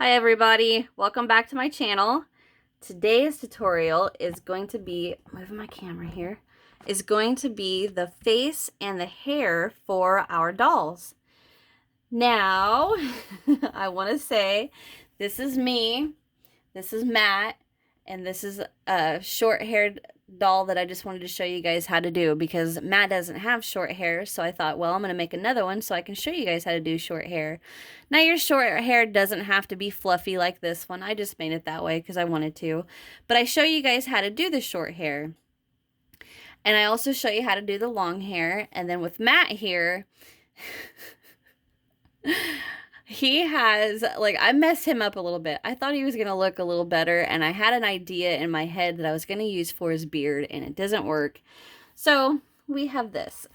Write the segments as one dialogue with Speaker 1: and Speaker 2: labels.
Speaker 1: Hi everybody, welcome back to my channel. Today's tutorial is going to be, moving my camera here, is going to be the face and the hair for our dolls. Now, I want to say, this is me, this is Matt, and this is a short-haired doll that I just wanted to show you guys how to do because Matt doesn't have short hair, so I thought, well, I'm going to make another one so I can show you guys how to do short hair. Now, your short hair doesn't have to be fluffy like this one. I just made it that way because I wanted to. But I show you guys how to do the short hair. And I also show you how to do the long hair. And then with Matt here... he has, like, I messed him up a little bit. I thought he was going to look a little better, and I had an idea in my head that I was going to use for his beard, and it doesn't work. So, we have this.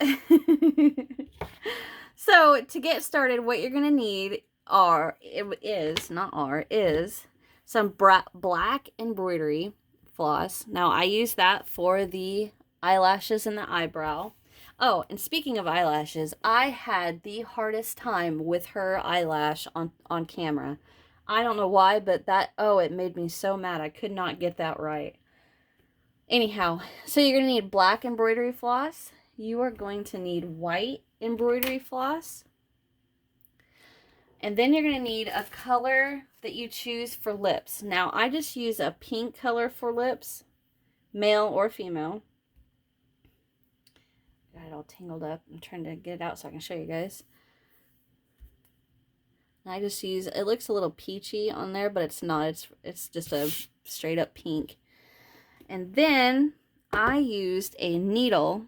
Speaker 1: So, to get started, what you're going to need is some black embroidery floss. Now, I use that for the eyelashes and the eyebrow. Oh, and speaking of eyelashes, I had the hardest time with her eyelash on camera. I don't know why, but it made me so mad. I could not get that right. Anyhow, so you're going to need black embroidery floss. You are going to need white embroidery floss. And then you're going to need a color that you choose for lips. Now, I just use a pink color for lips, male or female. Got it all tangled up. I'm trying to get it out so I can show you guys. And I just use, it looks a little peachy on there, but it's not. It's just a straight up pink. And then I used a needle.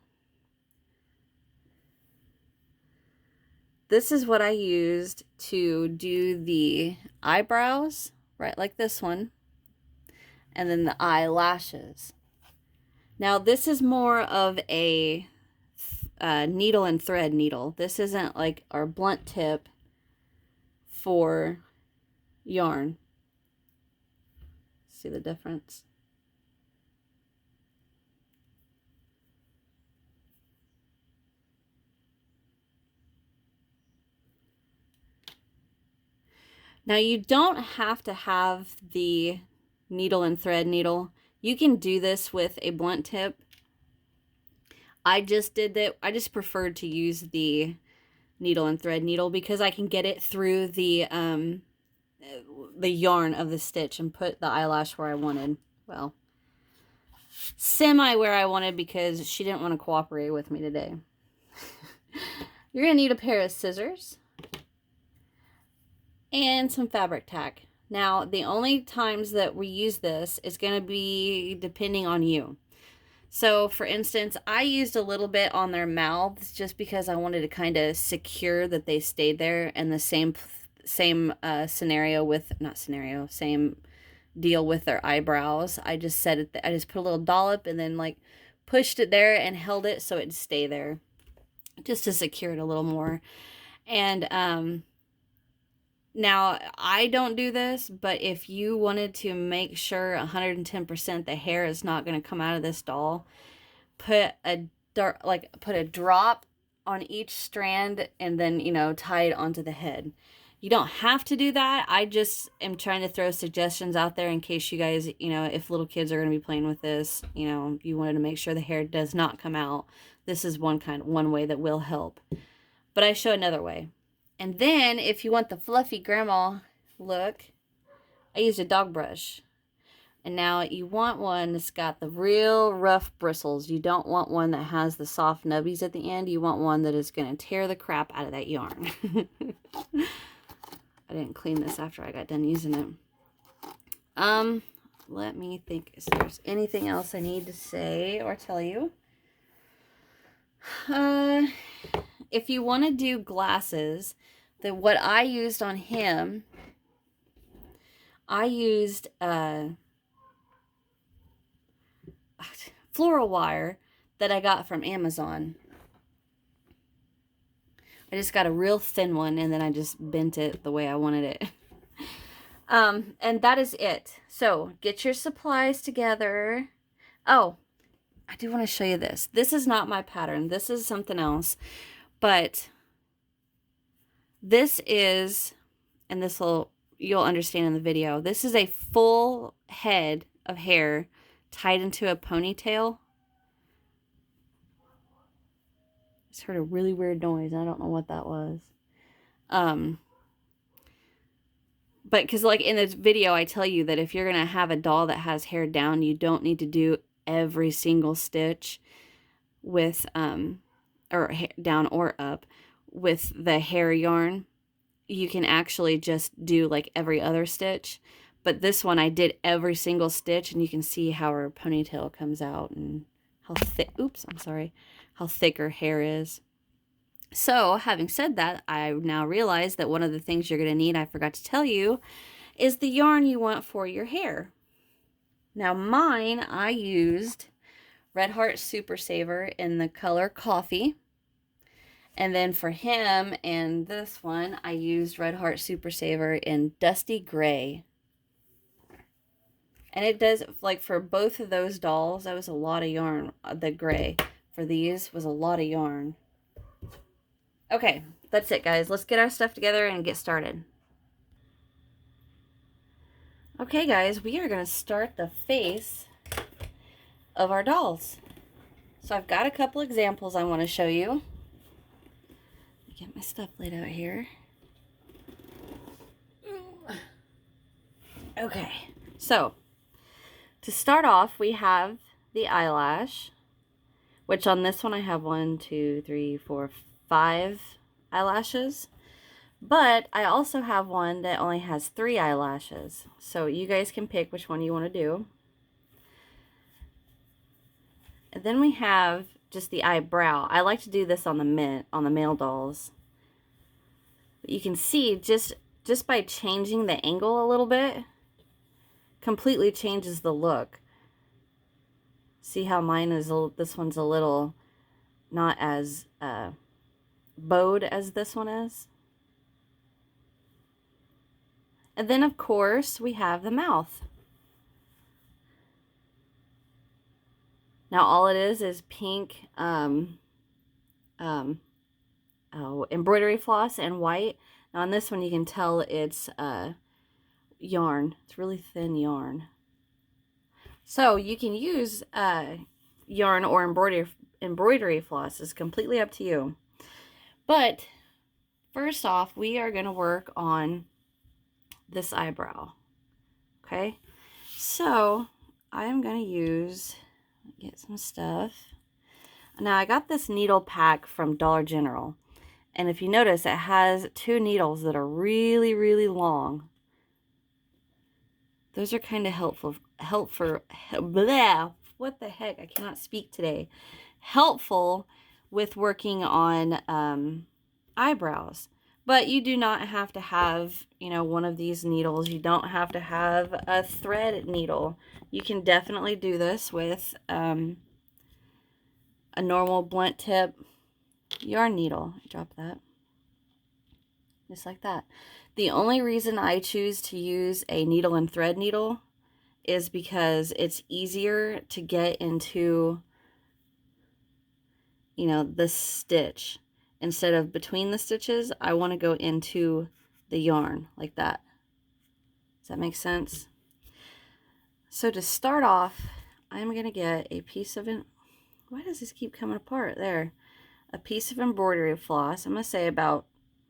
Speaker 1: This is what I used to do the eyebrows, right, like this one. And then the eyelashes. Now this is more of a needle and thread needle. This isn't like our blunt tip for yarn. See the difference? Now you don't have to have the needle and thread needle. You can do this with a blunt tip. I just did that. I just preferred to use the needle and thread needle because I can get it through the yarn of the stitch and put the eyelash where I wanted. Well, semi where I wanted because she didn't want to cooperate with me today. You're going to need a pair of scissors and some fabric tack. Now, the only times that we use this is going to be depending on you. So, for instance, I used a little bit on their mouths just because I wanted to kind of secure that they stayed there, and the same scenario with, same deal with their eyebrows. I just set it, I just put a little dollop and then like pushed it there and held it so it'd stay there just to secure it a little more. And, now, I don't do this, but if you wanted to make sure 110% the hair is not going to come out of this doll, put a drop on each strand and then, you know, tie it onto the head. You don't have to do that. I just am trying to throw suggestions out there in case you guys, you know, if little kids are going to be playing with this, you know, you wanted to make sure the hair does not come out. This is one way that will help. But I show another way. And then, if you want the fluffy grandma look, I used a dog brush. And now you want one that's got the real rough bristles. You don't want one that has the soft nubbies at the end. You want one that is going to tear the crap out of that yarn. I didn't clean this after I got done using it. Let me think. Is there anything else I need to say or tell you? If you want to do glasses, then what I used on him, I used floral wire that I got from Amazon. I just got a real thin one and then I just bent it the way I wanted it. And that is it. So get your supplies together. Oh, I do want to show you this. This is not my pattern. This is something else. But this is, and this will you'll understand in the video. This is a full head of hair tied into a ponytail. I just heard a really weird noise. I don't know what that was. But because like in this video, I tell you that if you're going to have a doll that has hair down, you don't need to do every single stitch with, or down or up with the hair yarn. You can actually just do like every other stitch. But this one, I did every single stitch, and you can see how her ponytail comes out and how thick, oops, I'm sorry, how thick her hair is. So, having said that, I now realize that one of the things you're going to need, I forgot to tell you, is the yarn you want for your hair. Now, mine, I used Red Heart Super Saver in the color Coffee. And then for him and this one, I used Red Heart Super Saver in Dusty Gray. And it does, like for both of those dolls, that was a lot of yarn. The gray for these was a lot of yarn. Okay, that's it, guys. Let's get our stuff together and get started. Okay, guys, we are going to start the face of our dolls. So I've got a couple examples I want to show you. Get my stuff laid out here. Okay, so to start off, we have the eyelash, which on this one I have 1, 2, 3, 4, 5 eyelashes. But I also have one that only has 3 eyelashes. So you guys can pick which one you want to do. And then we have just the eyebrow. I like to do this on the male dolls. But you can see just by changing the angle a little bit, completely changes the look. See how mine is, this one's a little not as bowed as this one is. And then of course we have the mouth. Now all it is pink embroidery floss and white. Now on this one you can tell it's yarn. It's really thin yarn. So you can use yarn or embroidery floss. It's completely up to you. But first off, we are going to work on this eyebrow. Okay, so I'm going to get some stuff. Now I got this needle pack from Dollar General, and if you notice, it has 2 needles that are really, really long. Those are kind of helpful. Blah, what the heck? I cannot speak today. Helpful with working on eyebrows. But you do not have to have, one of these needles. You don't have to have a thread needle. You can definitely do this with a normal blunt tip yarn needle. Drop that. Just like that. The only reason I choose to use a needle and thread needle is because it's easier to get into, the stitch. Instead of between the stitches, I want to go into the yarn like that. Does that make sense? So to start off, I'm going to get a piece of it. Why does this keep coming apart? There. A piece of embroidery floss. I'm going to say about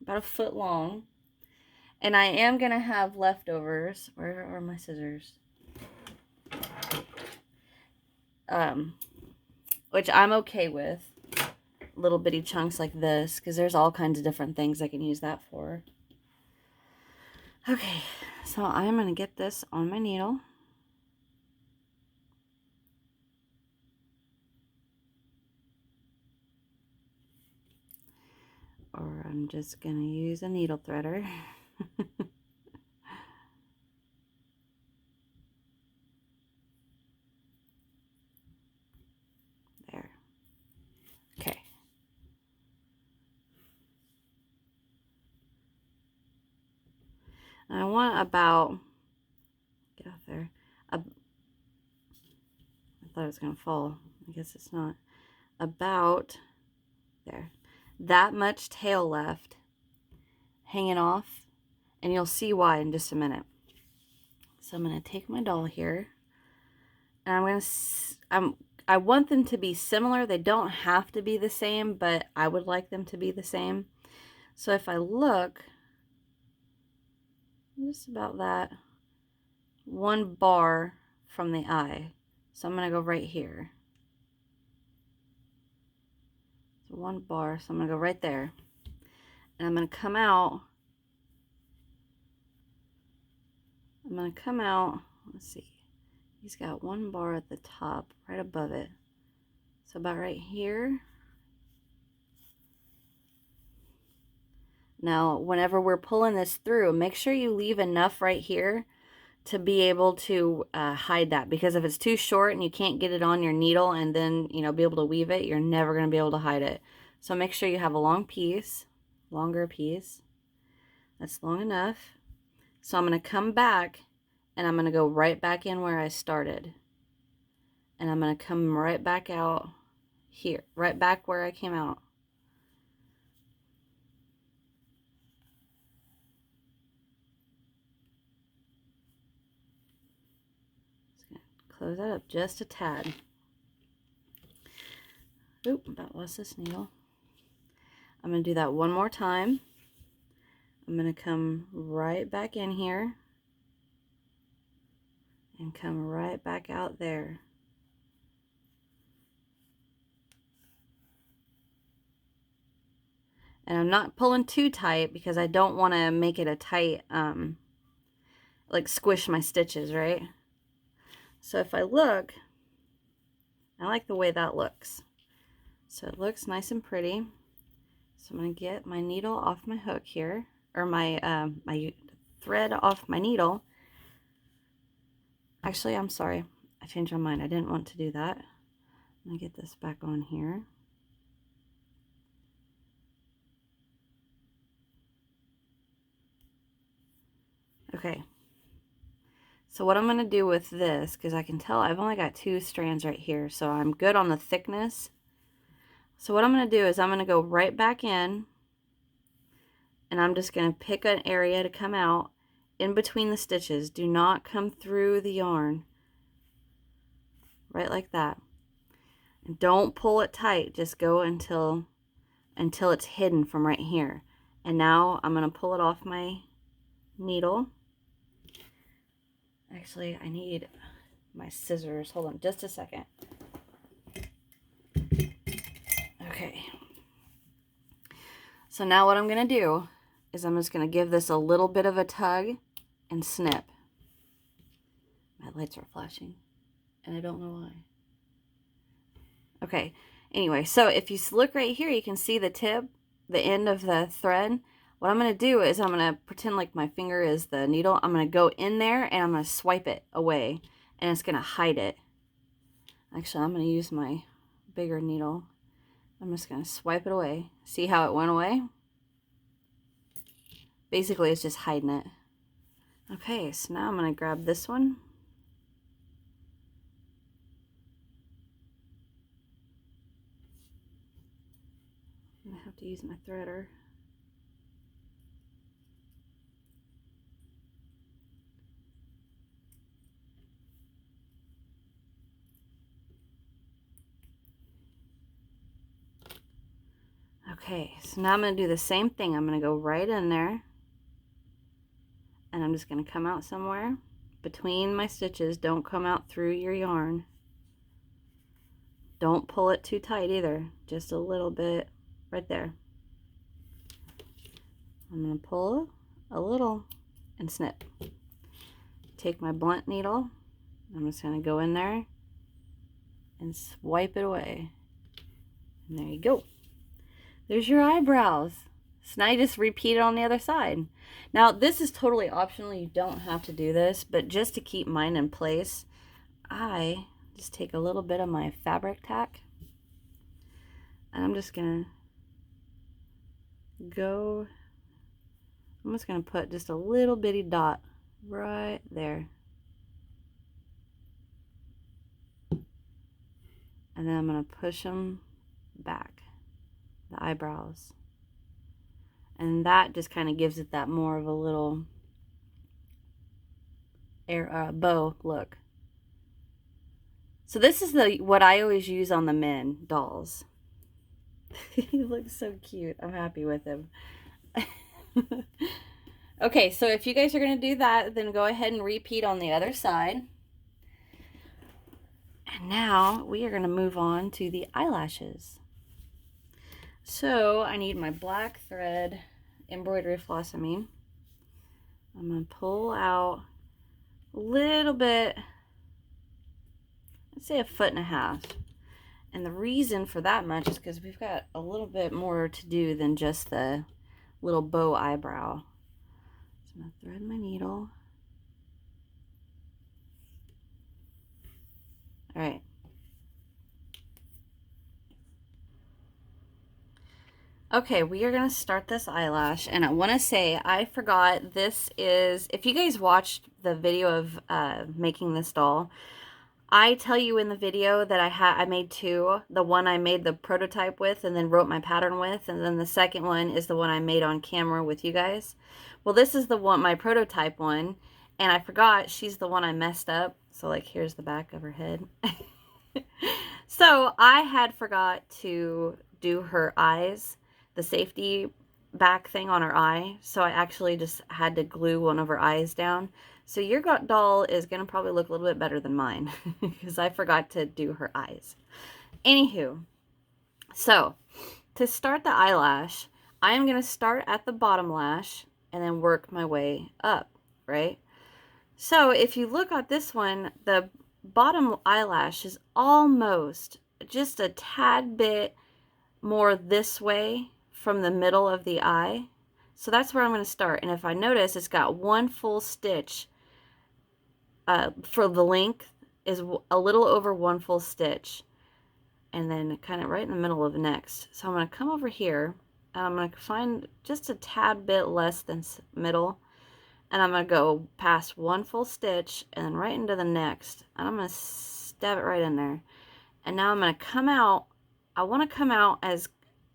Speaker 1: a foot long. And I am going to have leftovers. Where are my scissors? Which I'm okay with. Little bitty chunks like this, because there's all kinds of different things I can use that for. Okay, so I'm going to get this on my needle. Or I'm just going to use a needle threader. There. Okay. I want about, get off there, I thought it was going to fall. I guess it's not. About, there, that much tail left hanging off. And you'll see why in just a minute. So I'm going to take my doll here, and I want them to be similar. They don't have to be the same, but I would like them to be the same. So if I look, just about that, one bar from the eye. So I'm going to go right here. So one bar, so I'm going to go right there. And I'm going to come out. Let's see. He's got one bar at the top, right above it. So about right here. Now, whenever we're pulling this through, make sure you leave enough right here to be able to hide that, because if it's too short and you can't get it on your needle and then, you know, be able to weave it, you're never going to be able to hide it. So make sure you have a long piece, longer piece. That's long enough. So I'm going to come back and I'm going to go right back in where I started. And I'm going to come right back out here, right back where I came out. Close that up just a tad. Oop, about lost this needle. I'm going to do that one more time. I'm going to come right back in here and come right back out there. And I'm not pulling too tight because I don't want to make it a tight, like squish my stitches, right? So if I look, I like the way that looks. So it looks nice and pretty. So I'm going to get my needle off my hook here, or my my thread off my needle. Actually, I'm sorry. I changed my mind. I didn't want to do that. I'm going to get this back on here. Okay. So what I'm going to do with this, because I can tell I've only got 2 strands right here, so I'm good on the thickness. So what I'm going to do is I'm going to go right back in, and I'm just going to pick an area to come out in between the stitches. Do not come through the yarn. Right like that. And don't pull it tight. Just go until it's hidden from right here. And now I'm going to pull it off my needle. Actually, I need my scissors. Hold on just a second. Okay. So now what I'm going to do is I'm just going to give this a little bit of a tug and snip. My lights are flashing and I don't know why. Okay. Anyway, so if you look right here, you can see the tip, the end of the thread. What I'm going to do is I'm going to pretend like my finger is the needle. I'm going to go in there and I'm going to swipe it away and it's going to hide it. Actually, I'm going to use my bigger needle. I'm just going to swipe it away. See how it went away? Basically, it's just hiding it. Okay, so now I'm going to grab this one. I'm going to have to use my threader. Okay, so now I'm going to do the same thing. I'm going to go right in there. And I'm just going to come out somewhere between my stitches. Don't come out through your yarn. Don't pull it too tight either. Just a little bit right there. I'm going to pull a little and snip. Take my blunt needle. I'm just going to go in there and swipe it away. And there you go. There's your eyebrows. So now you just repeat it on the other side. Now this is totally optional. You don't have to do this, but just to keep mine in place, I just take a little bit of my fabric tack and I'm just gonna go, I'm just gonna put just a little bitty dot right there. And then I'm gonna push them back, the eyebrows. And that just kind of gives it that more of a little bow look. So this is what I always use on the men dolls. He looks so cute. I'm happy with him. Okay, so if you guys are going to do that, then go ahead and repeat on the other side. And now we are going to move on to the eyelashes. So I need my black thread embroidery floss, I'm going to pull out a little bit, let's say 1.5 feet. And the reason for that much is because we've got a little bit more to do than just the little bow eyebrow. So I'm going to thread my needle. All right. Okay, we are going to start this eyelash, and I want to say I forgot this is, if you guys watched the video of making this doll, I tell you in the video that I made 2. The one I made the prototype with and then wrote my pattern with, and then the second one is the one I made on camera with you guys. Well, this is the one, my prototype one, and I forgot she's the one I messed up. So like, here's the back of her head. So I had forgot to do her eyes, the safety back thing on her eye. So I actually just had to glue one of her eyes down. So your doll is going to probably look a little bit better than mine because I forgot to do her eyes. Anywho, so to start the eyelash, I am going to start at the bottom lash and then work my way up, right? So if you look at this one, the bottom eyelash is almost just a tad bit more this way from the middle of the eye. So that's where I'm going to start. And if I notice, it's got 1 full stitch for the length is a little over 1 full stitch. And then kind of right in the middle of the next. So I'm going to come over here and I'm going to find just a tad bit less than middle. And I'm going to go past 1 full stitch and then right into the next. And I'm going to stab it right in there. And now I'm going to come out. I want to come out as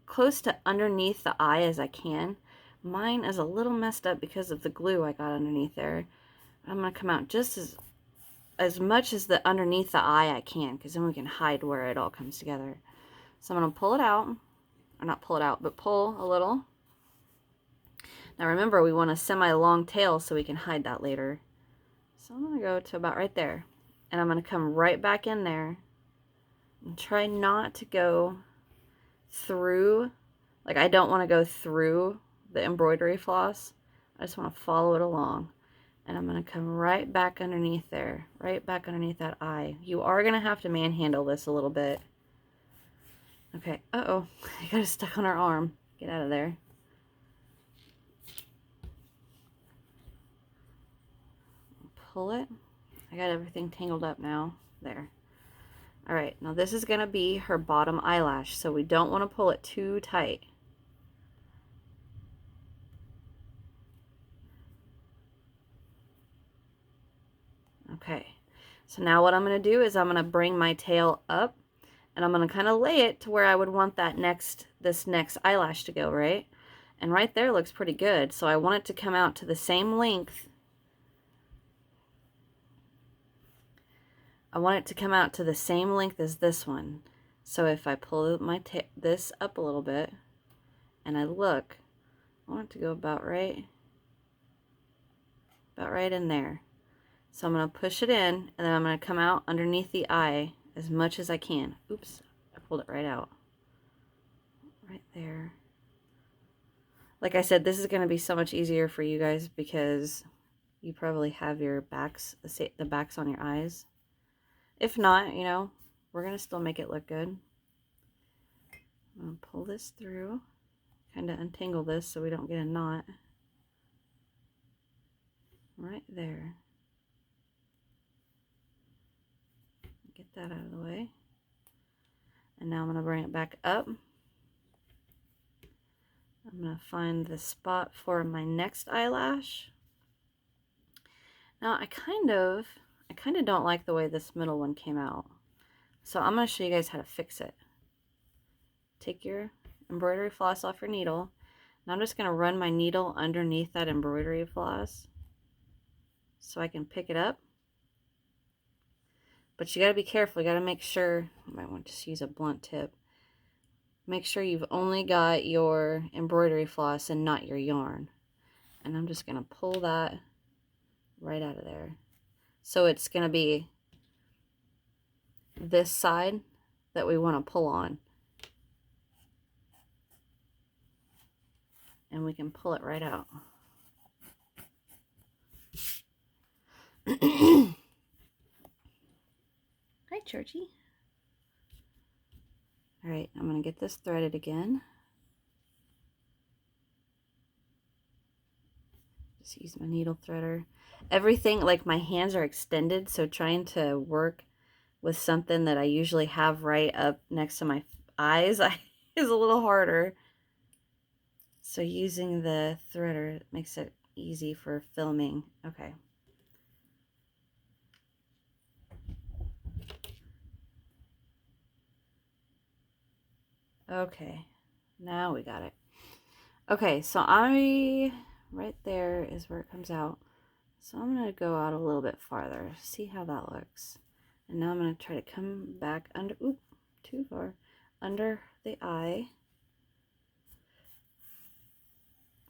Speaker 1: close to underneath the eye as I can. Mine is a little messed up because of the glue I got underneath there. I'm going to come out just as much as the underneath the eye I can, because then we can hide where it all comes together. So I'm going to pull it out. Or not pull it out, but pull a little. Now remember, we want a semi-long tail so we can hide that later. So I'm going to go to about right there. And I'm going to come right back in there. And try not to go through. Like, I don't want to go through the embroidery floss. I just want to follow it along. And I'm going to come right back underneath there. Right back underneath that eye. You are going to have to manhandle this a little bit. Okay. Uh-oh. I got it stuck on her arm. Get out of there. Pull it. I got everything tangled up now. There. Alright, now this is going to be her bottom eyelash, so we don't want to pull it too tight. Okay, so now what I'm going to do is I'm going to bring my tail up, and I'm going to kind of lay it to where I would want that this next eyelash to go, right? And right there looks pretty good, so I want it to come out to the same length. I want it to come out to the same length as this one. So if I pull this up a little bit and I look, I want it to go about right in there. So I'm going to push it in and then I'm going to come out underneath the eye as much as I can. Oops, I pulled it right out. Right there. Like I said, this is going to be so much easier for you guys because you probably have your backs, the backs on your eyes. If not, you know, we're going to still make it look good. I'm going to pull this through, kind of untangle this so we don't get a knot. Right there. Get that out of the way. And now I'm going to bring it back up. I'm going to find the spot for my next eyelash. Now I kind of don't like the way this middle one came out. So I'm going to show you guys how to fix it. Take your embroidery floss off your needle. Now I'm just going to run my needle underneath that embroidery floss so I can pick it up. But you got to be careful. You got to make sure, I might want to just use a blunt tip. Make sure you've only got your embroidery floss and not your yarn. And I'm just going to pull that right out of there. So it's going to be this side that we want to pull on. And we can pull it right out. Hi, Churchy. All right, I'm going to get this threaded again. Just use my needle threader. Everything, like my hands are extended, so trying to work with something that I usually have right up next to my eyes is a little harder. So using the threader makes it easy for filming. Okay. Okay, now we got it. Okay, so right there is where it comes out. So I'm going to go out a little bit farther, see how that looks. And now I'm going to try to come back under, oop, too far, under the eye.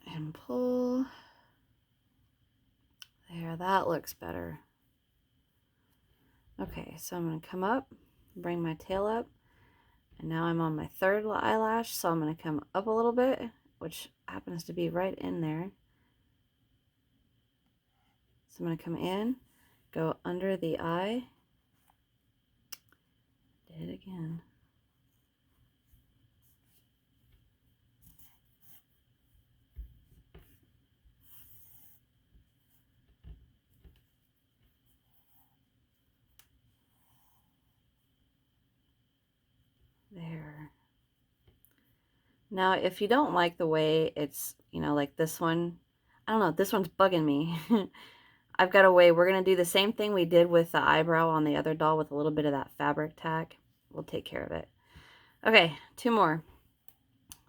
Speaker 1: And pull. There, that looks better. Okay, so I'm going to come up, bring my tail up. And now I'm on my third eyelash, so I'm going to come up a little bit, which happens to be right in there. So I'm going to come in, go under the eye. Did it again. There. Now, if you don't like the way it's, you know, like this one, I don't know, this one's bugging me. I've got a way, we're going to do the same thing we did with the eyebrow on the other doll with a little bit of that fabric tack. We'll take care of it. Okay, 2 more.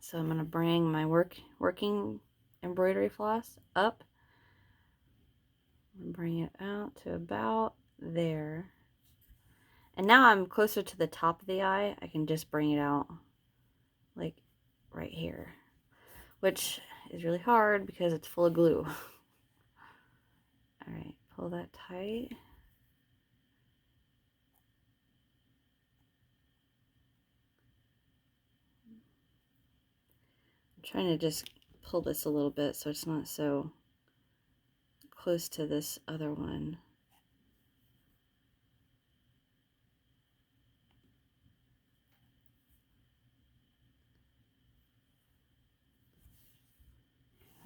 Speaker 1: So I'm going to bring my working embroidery floss up and bring it out to about there. And now I'm closer to the top of the eye. I can just bring it out like right here, which is really hard because it's full of glue. All right, pull that tight. I'm trying to just pull this a little bit so it's not so close to this other one.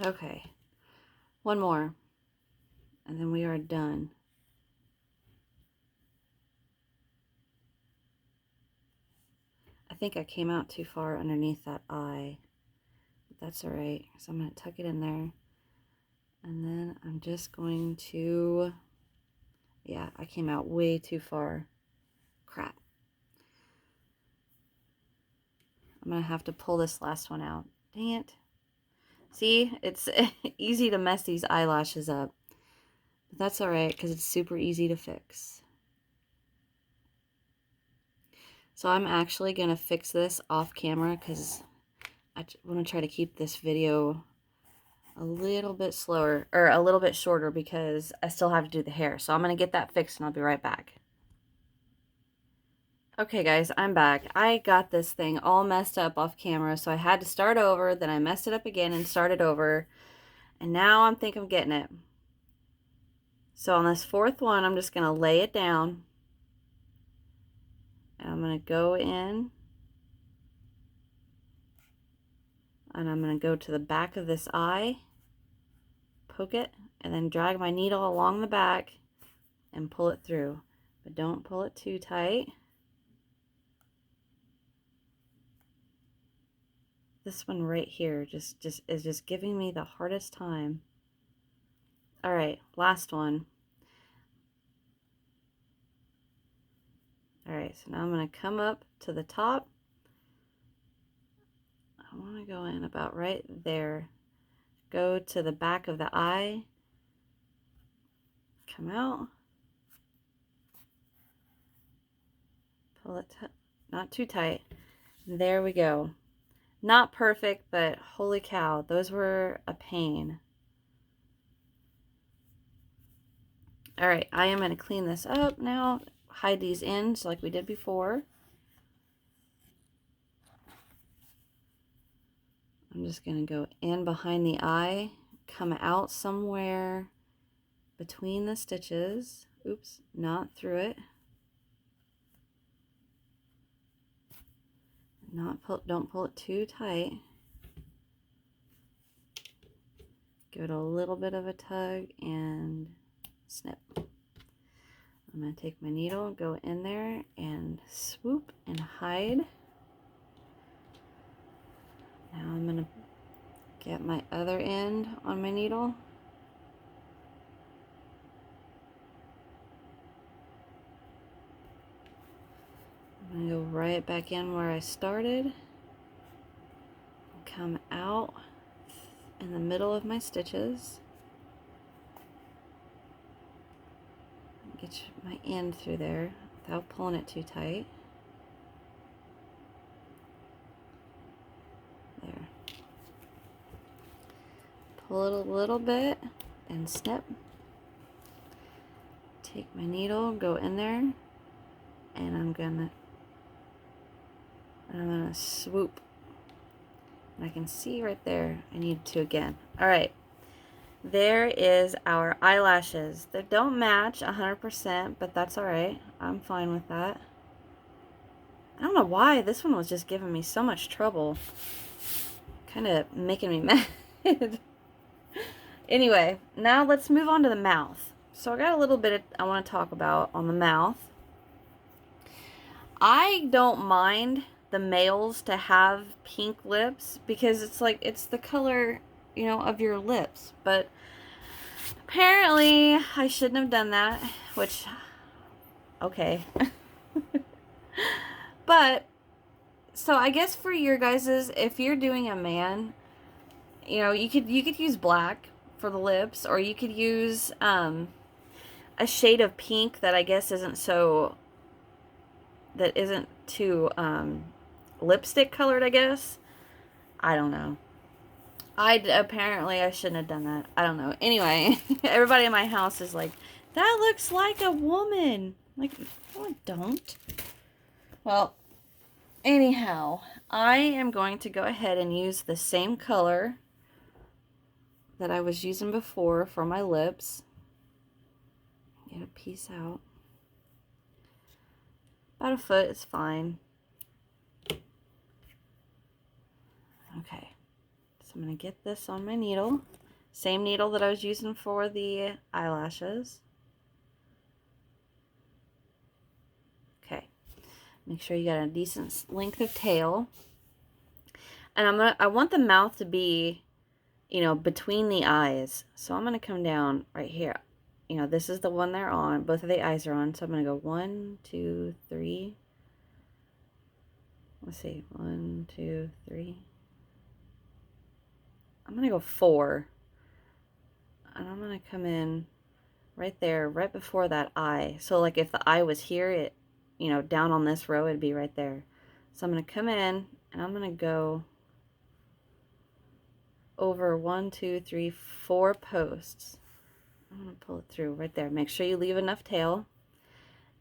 Speaker 1: Okay, 1 more, and then we are done. I think I came out too far underneath that eye, but that's all right. So I'm going to tuck it in there, and then I'm just going to, yeah, I came out way too far. Crap. I'm going to have to pull this last one out. Dang it. See, it's easy to mess these eyelashes up. But that's all right because it's super easy to fix. So I'm actually going to fix this off camera because I want to try to keep this video a little bit slower, or a little bit shorter, because I still have to do the hair. So I'm going to get that fixed and I'll be right back. Okay guys, I'm back. I got this thing all messed up off camera, so I had to start over, then I messed it up again and started over, and now I think I'm getting it. So on this 4th one, I'm just going to lay it down, and I'm going to go in, and I'm going to go to the back of this eye, poke it, and then drag my needle along the back and pull it through, but don't pull it too tight. This one right here is just giving me the hardest time. All right, last one. All right, so now I'm going to come up to the top. I want to go in about right there. Go to the back of the eye. Come out. Pull it not too tight. There we go. Not perfect, but holy cow, those were a pain. All right, I am going to clean this up now. Hide these ends like we did before. I'm just going to go in behind the eye, come out somewhere between the stitches. Oops, not through it. Don't pull it too tight. Give it a little bit of a tug and snip. I'm going to take my needle, go in there and swoop and hide. Now I'm going to get my other end on my needle. I'm going to go right back in where I started. Come out in the middle of my stitches. Get my end through there without pulling it too tight. There. Pull it a little bit and snip. Take my needle, go in there, and I'm gonna swoop. And I can see right there, I need to again. All right, there is our eyelashes. They don't match 100%, but that's all right. I'm fine with that. I don't know why this one was just giving me so much trouble. Kind of making me mad. Anyway, now let's move on to the mouth. So I got a little bit I want to talk about on the mouth. I don't mind the males to have pink lips because it's like it's the color, you know, of your lips. But apparently I shouldn't have done that, which okay. But so I guess for your guys's, if you're doing a man, you know, you could use black for the lips, or you could use a shade of pink that I guess isn't too lipstick colored, I guess. I don't know. Apparently I shouldn't have done that. I don't know. Anyway, everybody in my house is like, that looks like a woman. Like, no, I don't. Well, anyhow, I am going to go ahead and use the same color that I was using before for my lips. Get a piece out. About a foot is fine. Okay, so I'm going to get this on my needle. Same needle that I was using for the eyelashes. Okay, make sure you got a decent length of tail. And I want the mouth to be, you know, between the eyes. So I'm going to come down right here. You know, this is the one they're on. Both of the eyes are on. So I'm going to go 1, 2, 3. Let's see. 1, 2, 3. I'm going to go 4. And I'm going to come in right there, right before that eye. So like if the eye was here, it, you know, down on this row, it'd be right there. So I'm going to come in and I'm going to go over 1, 2, 3, 4 posts. I'm going to pull it through right there. Make sure you leave enough tail.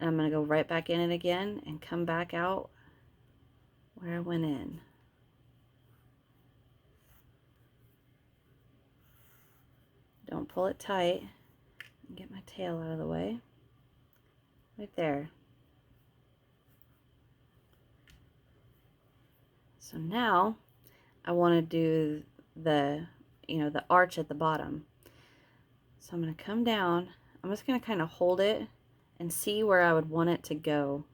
Speaker 1: And I'm going to go right back in it again and come back out where I went in. Don't pull it tight. Get my tail out of the way. Right there. So now I want to do the, you know, the arch at the bottom. So I'm going to come down. I'm just going to kind of hold it and see where I would want it to go.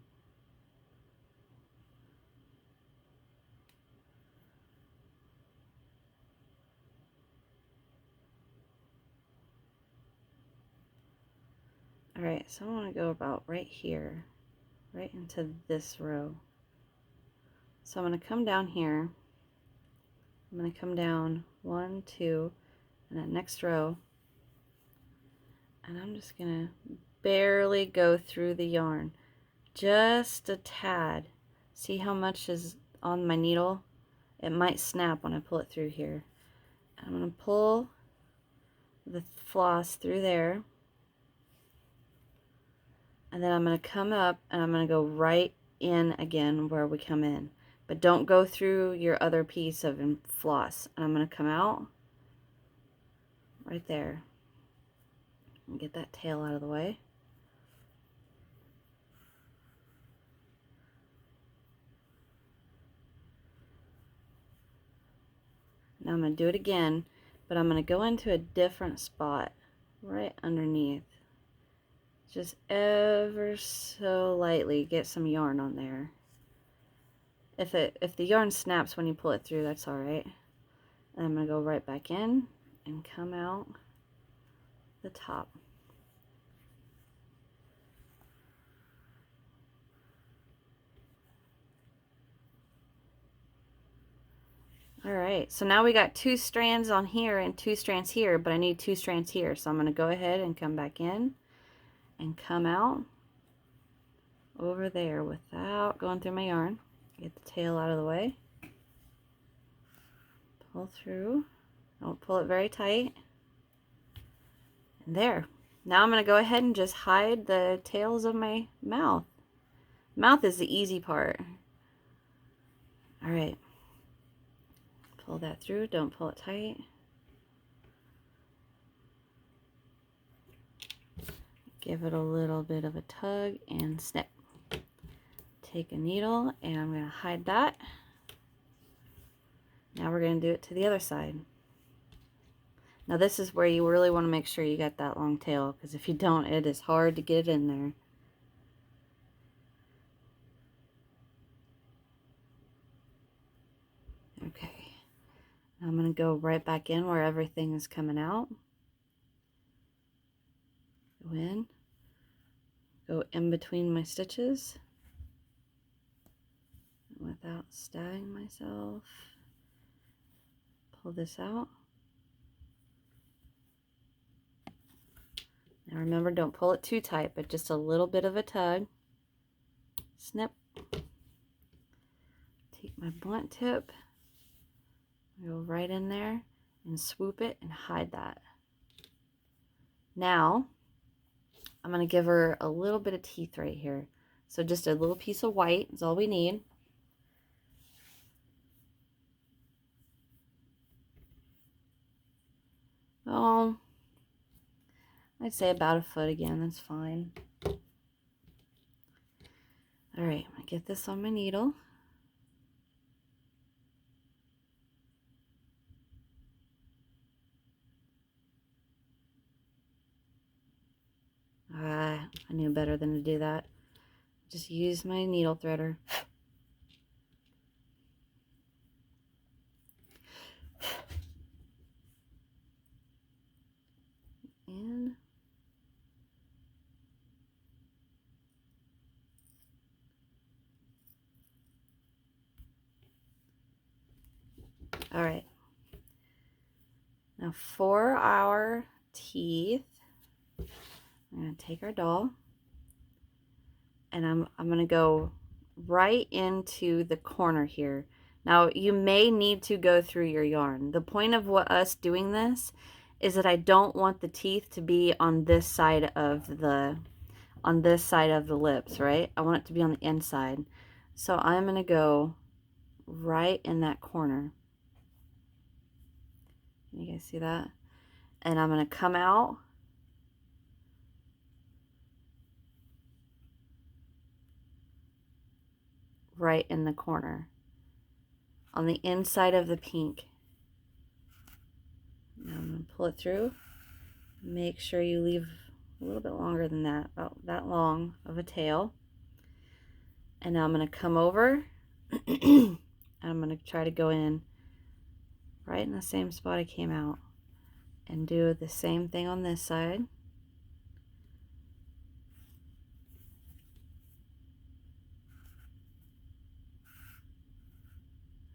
Speaker 1: Alright, so I want to go about right here, right into this row. So I'm going to come down here I'm going to come down 1, 2, and that next row, and I'm just going to barely go through the yarn, just a tad. See how much is on my needle? It might snap when I pull it through here. I'm going to pull the floss through there, and then I'm going to come up and I'm going to go right in again where we come in, but don't go through your other piece of floss. And I'm going to come out right there and get that tail out of the way. Now I'm going to do it again, but I'm going to go into a different spot right underneath. Just ever so lightly get some yarn on there. If the yarn snaps when you pull it through, that's all right. And I'm going to go right back in and come out the top. All right, so now we got 2 strands on here and 2 strands here, but I need 2 strands here. So I'm going to go ahead and come back in and come out over there without going through my yarn. Get the tail out of the way. Pull through. Don't pull it very tight. And there. Now I'm going to go ahead and just hide the tails of my mouth. Mouth is the easy part. All right. Pull that through. Don't pull it tight. Give it a little bit of a tug and snip. Take a needle and I'm going to hide that. Now we're going to do it to the other side. Now this is where you really want to make sure you got that long tail, because if you don't, it is hard to get in there. Okay, now I'm going to go right back in where everything is coming out. Go in between my stitches without stabbing myself. Pull this out. Now remember, don't pull it too tight, but just a little bit of a tug. Snip. Take my blunt tip, go right in there and swoop it and hide that. Now I'm going to give her a little bit of teeth right here. So just a little piece of white is all we need. Oh, I'd say about 1 foot again, that's fine. All right, I'm going to get this on my needle. I knew better than to do that. Just use my needle threader. And all right. Now for our teeth, I'm going to take our doll and I'm going to go right into the corner here. Now you may need to go through your yarn. The point of us doing this is that I don't want the teeth to be on this side of the lips, right? I want it to be on the inside. So I'm going to go right in that corner. Can you guys see that? And I'm going to come out right in the corner on the inside of the pink. Now I'm going to pull it through. Make sure you leave a little bit longer than that, about that long of a tail. And now I'm going to come over and I'm going to try to go in right in the same spot I came out and do the same thing on this side.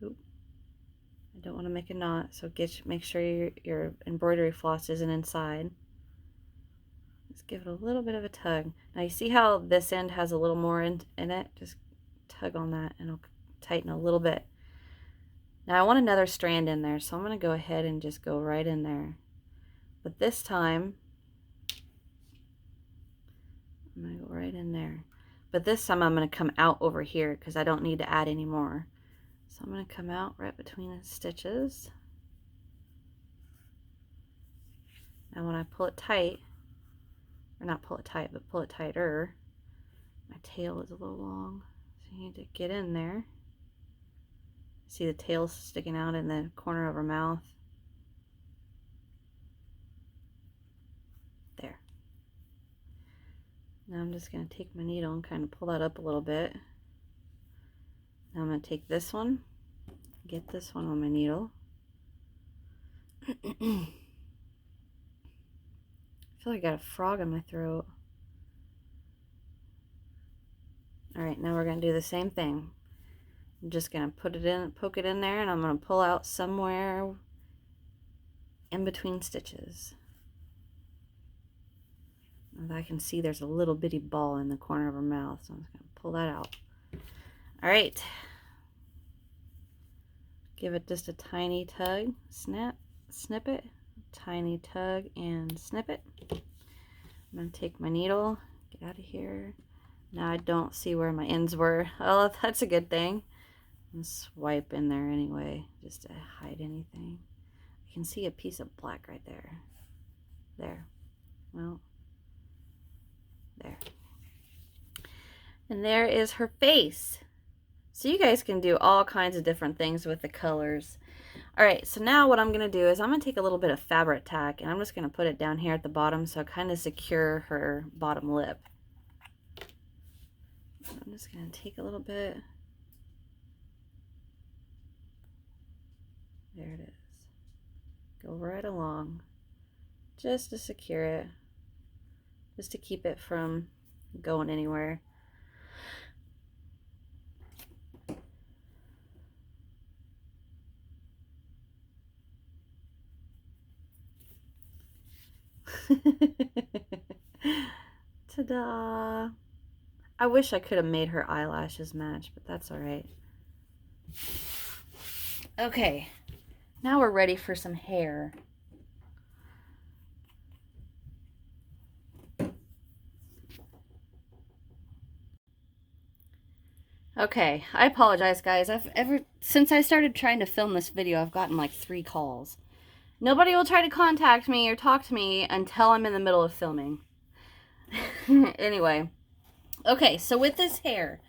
Speaker 1: Oop, I don't want to make a knot, so make sure your embroidery floss isn't inside. Just give it a little bit of a tug. Now you see how this end has a little more in it? Just tug on that and it'll tighten a little bit. Now I want another strand in there, so I'm going to go ahead and just go right in there. But this time, I'm going to go right in there. But this time I'm going to come out over here because I don't need to add any more. So I'm going to come out right between the stitches. Now when I pull it tight, or not pull it tight, but pull it tighter, my tail is a little long, so you need to get in there. See the tail sticking out in the corner of her mouth? There. Now I'm just going to take my needle and kind of pull that up a little bit. Now I'm going to take this one, get this one on my needle. I feel like I got a frog in my throat. Alright, now we're going to do the same thing. I'm just going to put it in, poke it in there, and I'm going to pull out somewhere in between stitches. And I can see there's a little bitty ball in the corner of her mouth, so I'm just going to pull that out. Alright. Give it just a tiny tug, snip it, tiny tug and snip it. I'm going to take my needle, get out of here. Now I don't see where my ends were. Oh, that's a good thing. And swipe in there anyway, just to hide anything. I can see a piece of black right there. There. Well, there. And there is her face. So you guys can do all kinds of different things with the colors. Alright, so now what I'm going to do is I'm going to take a little bit of fabric tack and I'm just going to put it down here at the bottom so I kind of secure her bottom lip. So I'm just going to take a little bit. There it is. Go right along, just to secure it, just to keep it from going anywhere. Ta-da! I wish I could have made her eyelashes match, but that's alright. Okay. Now we're ready for some hair. Okay, I apologize guys. Since I started trying to film this video, I've gotten like 3 calls. Nobody will try to contact me or talk to me until I'm in the middle of filming. Anyway. Okay, so with this hair,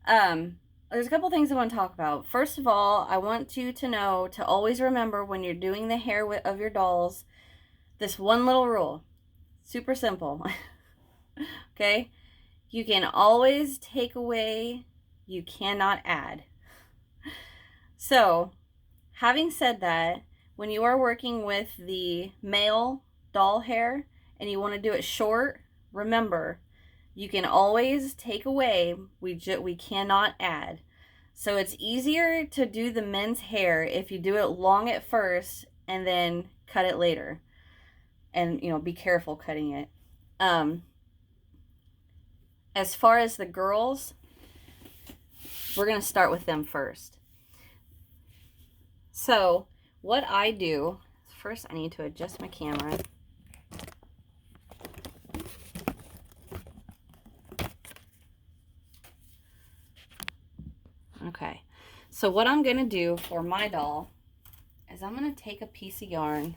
Speaker 1: there's a couple things I want to talk about. First of all, I want you to know to always remember when you're doing the hair of your dolls, this one little rule. Super simple. Okay? You can always take away, you cannot add. So, having said that, when you are working with the male doll hair and you want to do it short, remember, you can always take away, we cannot add. So it's easier to do the men's hair if you do it long at first and then cut it later. And, you know, be careful cutting it. As far as the girls, we're going to start with them first. So what I do, first I need to adjust my camera. Okay, so what I'm going to do for my doll is I'm going to take a piece of yarn.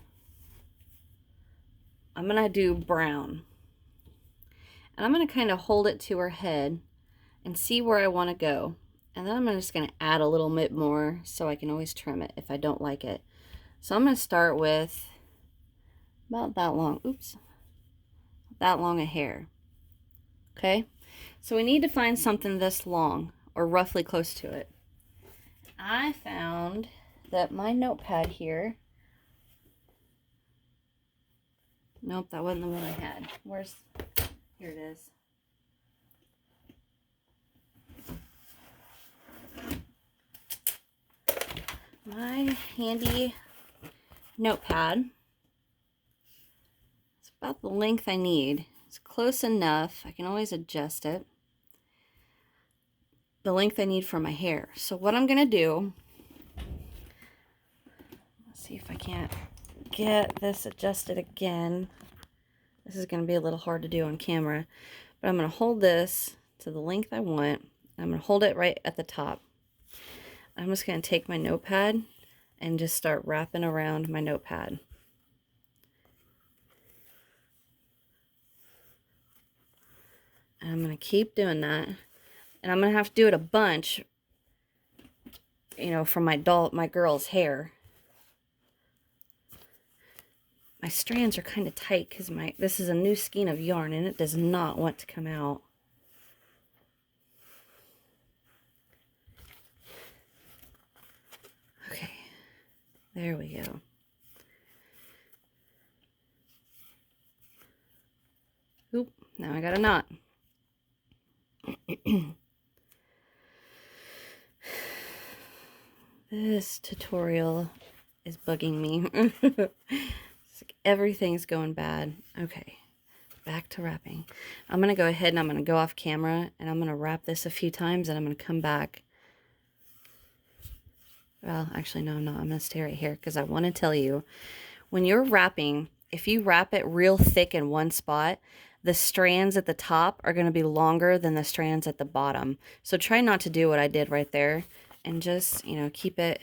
Speaker 1: I'm going to do brown. And I'm going to kind of hold it to her head and see where I want to go. And then I'm just going to add a little bit more so I can always trim it if I don't like it. So I'm going to start with about that long, that long a hair. Okay, so we need to find something this long or roughly close to it. I found that my notepad here, nope, that wasn't the one I had. Here it is. my handy notepad. It's about the length I need. It's close enough. I can always adjust it. The length I need for my hair. So what I'm going to do, let's see if I can't get this adjusted again. This is going to be a little hard to do on camera, but I'm going to hold this to the length I want. I'm going to hold it right at the top. I'm just going to take my notepad and just start wrapping around my notepad. And I'm going to keep doing that. And I'm going to have to do it a bunch, you know, for my girl's hair. My strands are kind of tight because this is a new skein of yarn and it does not want to come out. Okay, there we go. Oop, now I got a knot. This tutorial is bugging me. It's like everything's going bad. Okay, back to wrapping. I'm going to go ahead and I'm going to go off camera and I'm going to wrap this a few times and I'm going to come back. Well, actually, no, I'm not. I'm going to stay right here because I want to tell you, when you're wrapping, if you wrap it real thick in one spot, the strands at the top are going to be longer than the strands at the bottom. So try not to do what I did right there and just, you know, keep it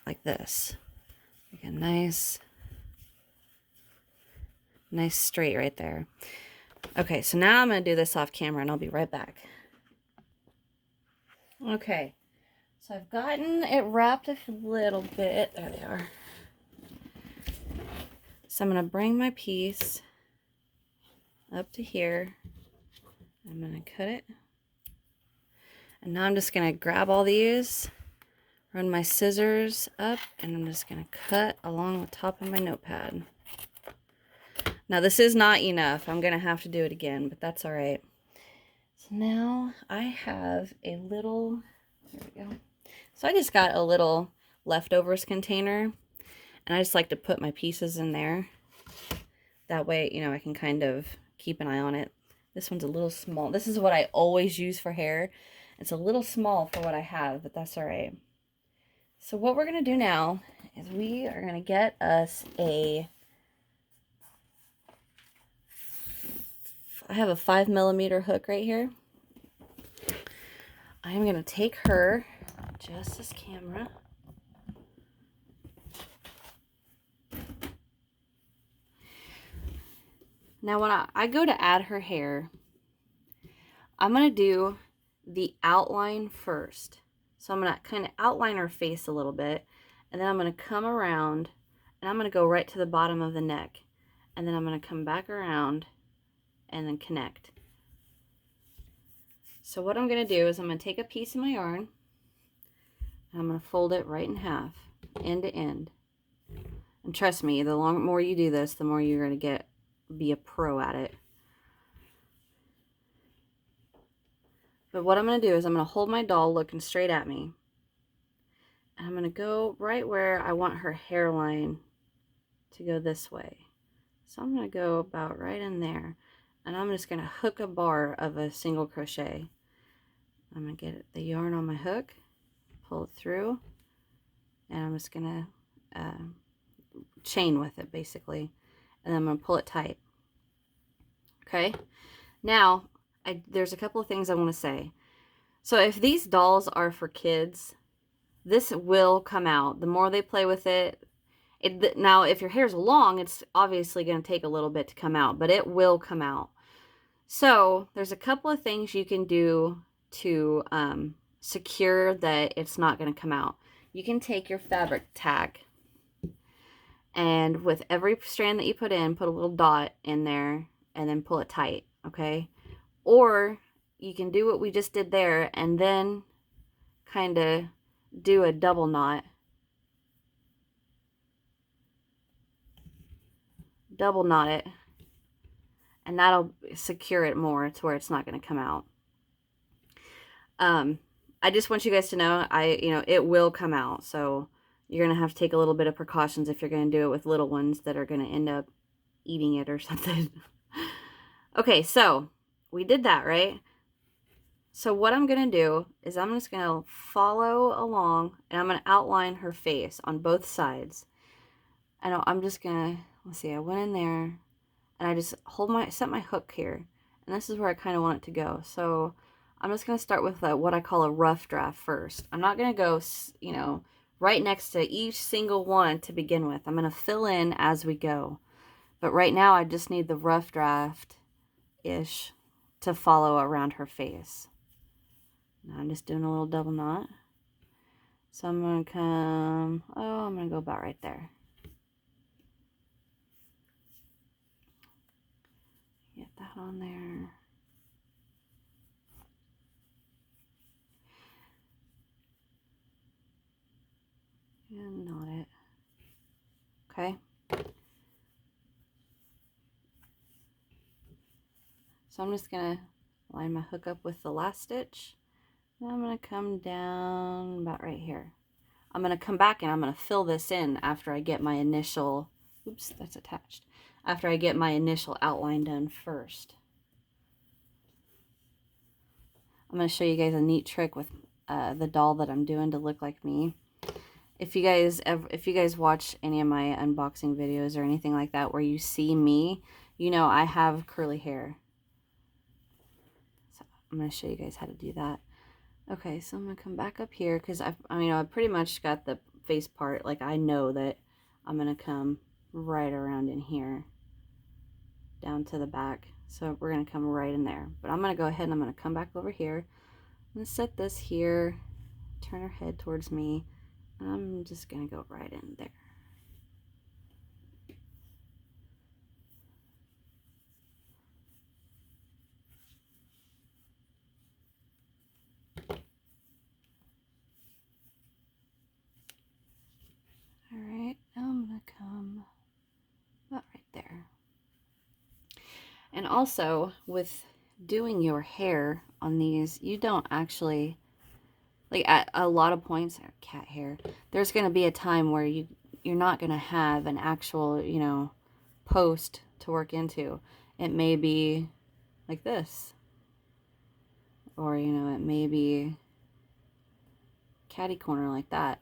Speaker 1: like this. Like a nice straight right there. Okay, so now I'm going to do this off camera and I'll be right back. Okay, so I've gotten it wrapped a little bit. There they are. So I'm going to bring my piece up to here. I'm going to cut it. And now I'm just going to grab all these, run my scissors up, and I'm just going to cut along the top of my notepad. Now this is not enough. I'm going to have to do it again, but that's all right. So now I have a little, there we go. So I just got a little leftovers container, and I just like to put my pieces in there. That way, you know, I can kind of keep an eye on it. This one's a little small. This is what I always use for hair. It's a little small for what I have, but that's all right. So what we're going to do now is we are going to get us I have a 5mm hook right here. I'm going to take her, adjust this camera. Now when I go to add her hair, I'm going to do the outline first. So I'm going to kind of outline her face a little bit, and then I'm going to come around and I'm going to go right to the bottom of the neck, and then I'm going to come back around and then connect. So what I'm going to do is I'm going to take a piece of my yarn and I'm going to fold it right in half, end to end. And trust me, the more you do this, the more you're going to be a pro at it. But what I'm going to do is I'm going to hold my doll looking straight at me. And I'm going to go right where I want her hairline to go this way. So I'm going to go about right in there. And I'm just going to hook a bar of a single crochet. I'm going to get the yarn on my hook, pull it through, and I'm just going to chain with it basically. And then I'm going to pull it tight. Okay, now there's a couple of things I want to say. So if these dolls are for kids, this will come out. The more they play with it, now if your hair's long, it's obviously going to take a little bit to come out, but it will come out. So there's a couple of things you can do to secure that it's not going to come out. You can take your fabric tack, and with every strand that you put in, put a little dot in there and then pull it tight, okay? Or you can do what we just did there and then kind of do a double knot. Double knot it, and that'll secure it more to where it's not going to come out. I just want you guys to know, it will come out. So you're going to have to take a little bit of precautions if you're going to do it with little ones that are going to end up eating it or something. Okay, so we did that, right? So what I'm going to do is I'm just going to follow along, and I'm going to outline her face on both sides. And I'm just going to, let's see, I went in there, and I just set my hook here. And this is where I kind of want it to go. So I'm just going to start with what I call a rough draft first. I'm not going to go, right next to each single one to begin with. I'm going to fill in as we go. But right now I just need the rough draft-ish to follow around her face. Now I'm just doing a little double knot. So I'm going to I'm going to go about right there. Get that on there. And knot it. Okay. So I'm just going to line my hook up with the last stitch. And I'm going to come down about right here. I'm going to come back and I'm going to fill this in after I get my initial, oops, that's attached. After I get my initial outline done first. I'm going to show you guys a neat trick with the doll that I'm doing to look like me. If you guys watch any of my unboxing videos or anything like that where you see me, you know I have curly hair. So I'm going to show you guys how to do that. Okay, so I'm going to come back up here because I pretty much got the face part. Like, I know that I'm going to come right around in here down to the back. So we're going to come right in there. But I'm going to go ahead and I'm going to come back over here. I'm going to set this here, turn her head towards me, and I'm just going to go right in there. Alright, I'm going to come about right there. And also, with doing your hair on these, you don't actually, like at a lot of points, cat hair, there's going to be a time where you're not going to have an actual, post to work into. It may be like this. Or, it may be catty corner like that.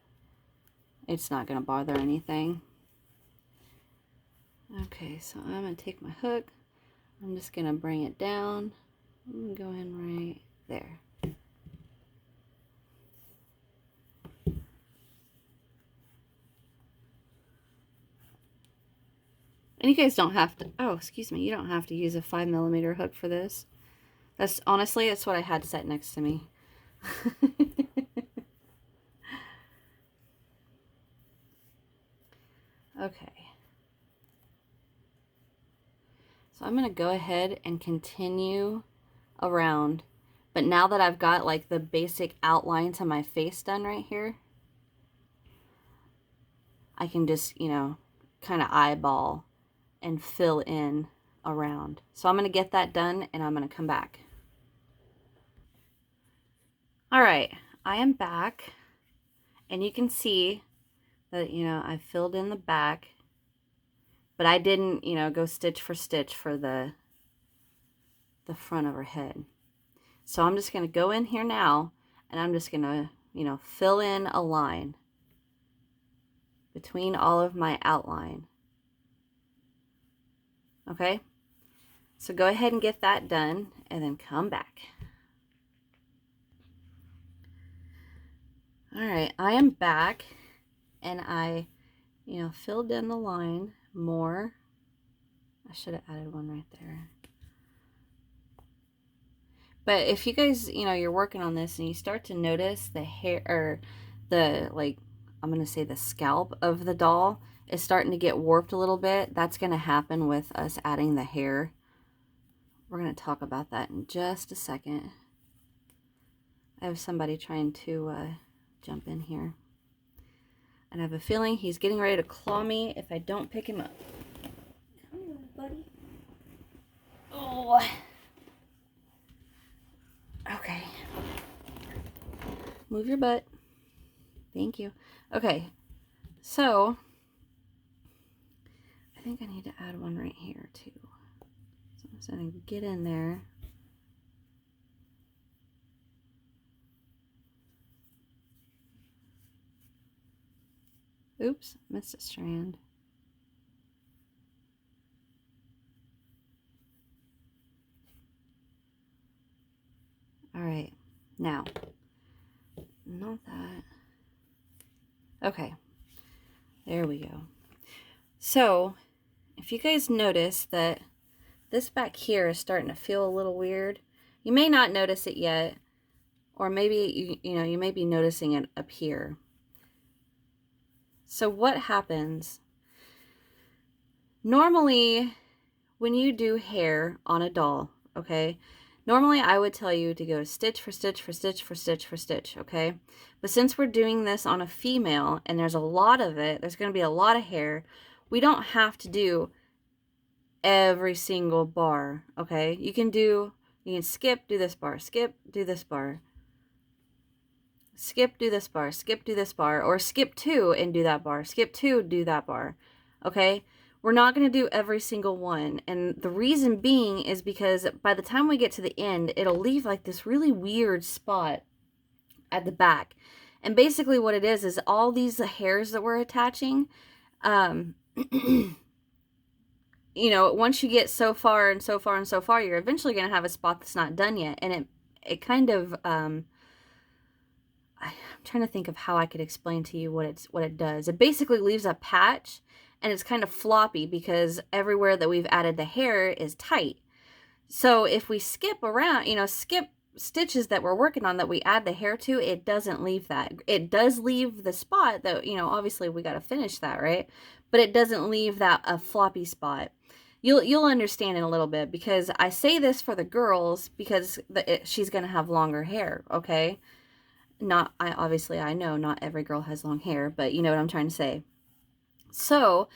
Speaker 1: It's not going to bother anything. Okay, so I'm going to take my hook. I'm just going to bring it down. I'm going to go in right there. And you guys don't have to, you don't have to use a 5mm hook for this. Honestly, that's what I had set next to me. Okay. So I'm going to go ahead and continue around. But now that I've got like the basic outline to my face done right here, I can just, kind of eyeball and fill in around. So I'm going to get that done and I'm going to come back. All right, I am back and you can see that, I filled in the back, but I didn't, go stitch for stitch for the front of her head. So I'm just going to go in here now and I'm just going to, fill in a line between all of my outline. Okay, so go ahead and get that done and then come back. All right, I am back and I, filled in the line more. I should have added one right there. But if you guys, you're working on this and you start to notice the hair, or I'm going to say the scalp of the doll is starting to get warped a little bit, that's going to happen with us adding the hair. We're going to talk about that in just a second. I have somebody trying to jump in here. And I have a feeling he's getting ready to claw me if I don't pick him up. Come here, buddy. Oh. Okay. Move your butt. Thank you. Okay, so I think I need to add one right here too. So I'm just gonna get in there. Oops, missed a strand. All right, now, not that. Okay, there we go. So, if you guys notice that this back here is starting to feel a little weird, you may not notice it yet, or maybe you may be noticing it up here. So what happens? Normally, when you do hair on a doll, okay, normally I would tell you to go stitch for stitch for stitch for stitch for stitch, okay? But since we're doing this on a female and there's a lot of it, there's going to be a lot of hair, we don't have to do every single bar, okay? You can skip, do this bar, skip, do this bar, skip, do this bar, skip, do this bar, or skip 2 and do that bar, skip 2, do that bar, okay? We're not going to do every single one, and the reason being is because by the time we get to the end, it'll leave like this really weird spot at the back. And basically what it is all these hairs that we're attaching, you know, once you get so far and so far and so far, you're eventually going to have a spot that's not done yet. And it kind of, I'm trying to think of how I could explain to you what it does. It basically leaves a patch, and it's kind of floppy because everywhere that we've added the hair is tight. So if we skip around, you know, skip stitches that we're working on that we add the hair to, it doesn't leave that. It does leave the spot that, you know, obviously we got to finish that, right? But it doesn't leave that a floppy spot. You'll understand in a little bit, because I say this for the girls because she's going to have longer hair, okay? Obviously I know not every girl has long hair, but you know what I'm trying to say. So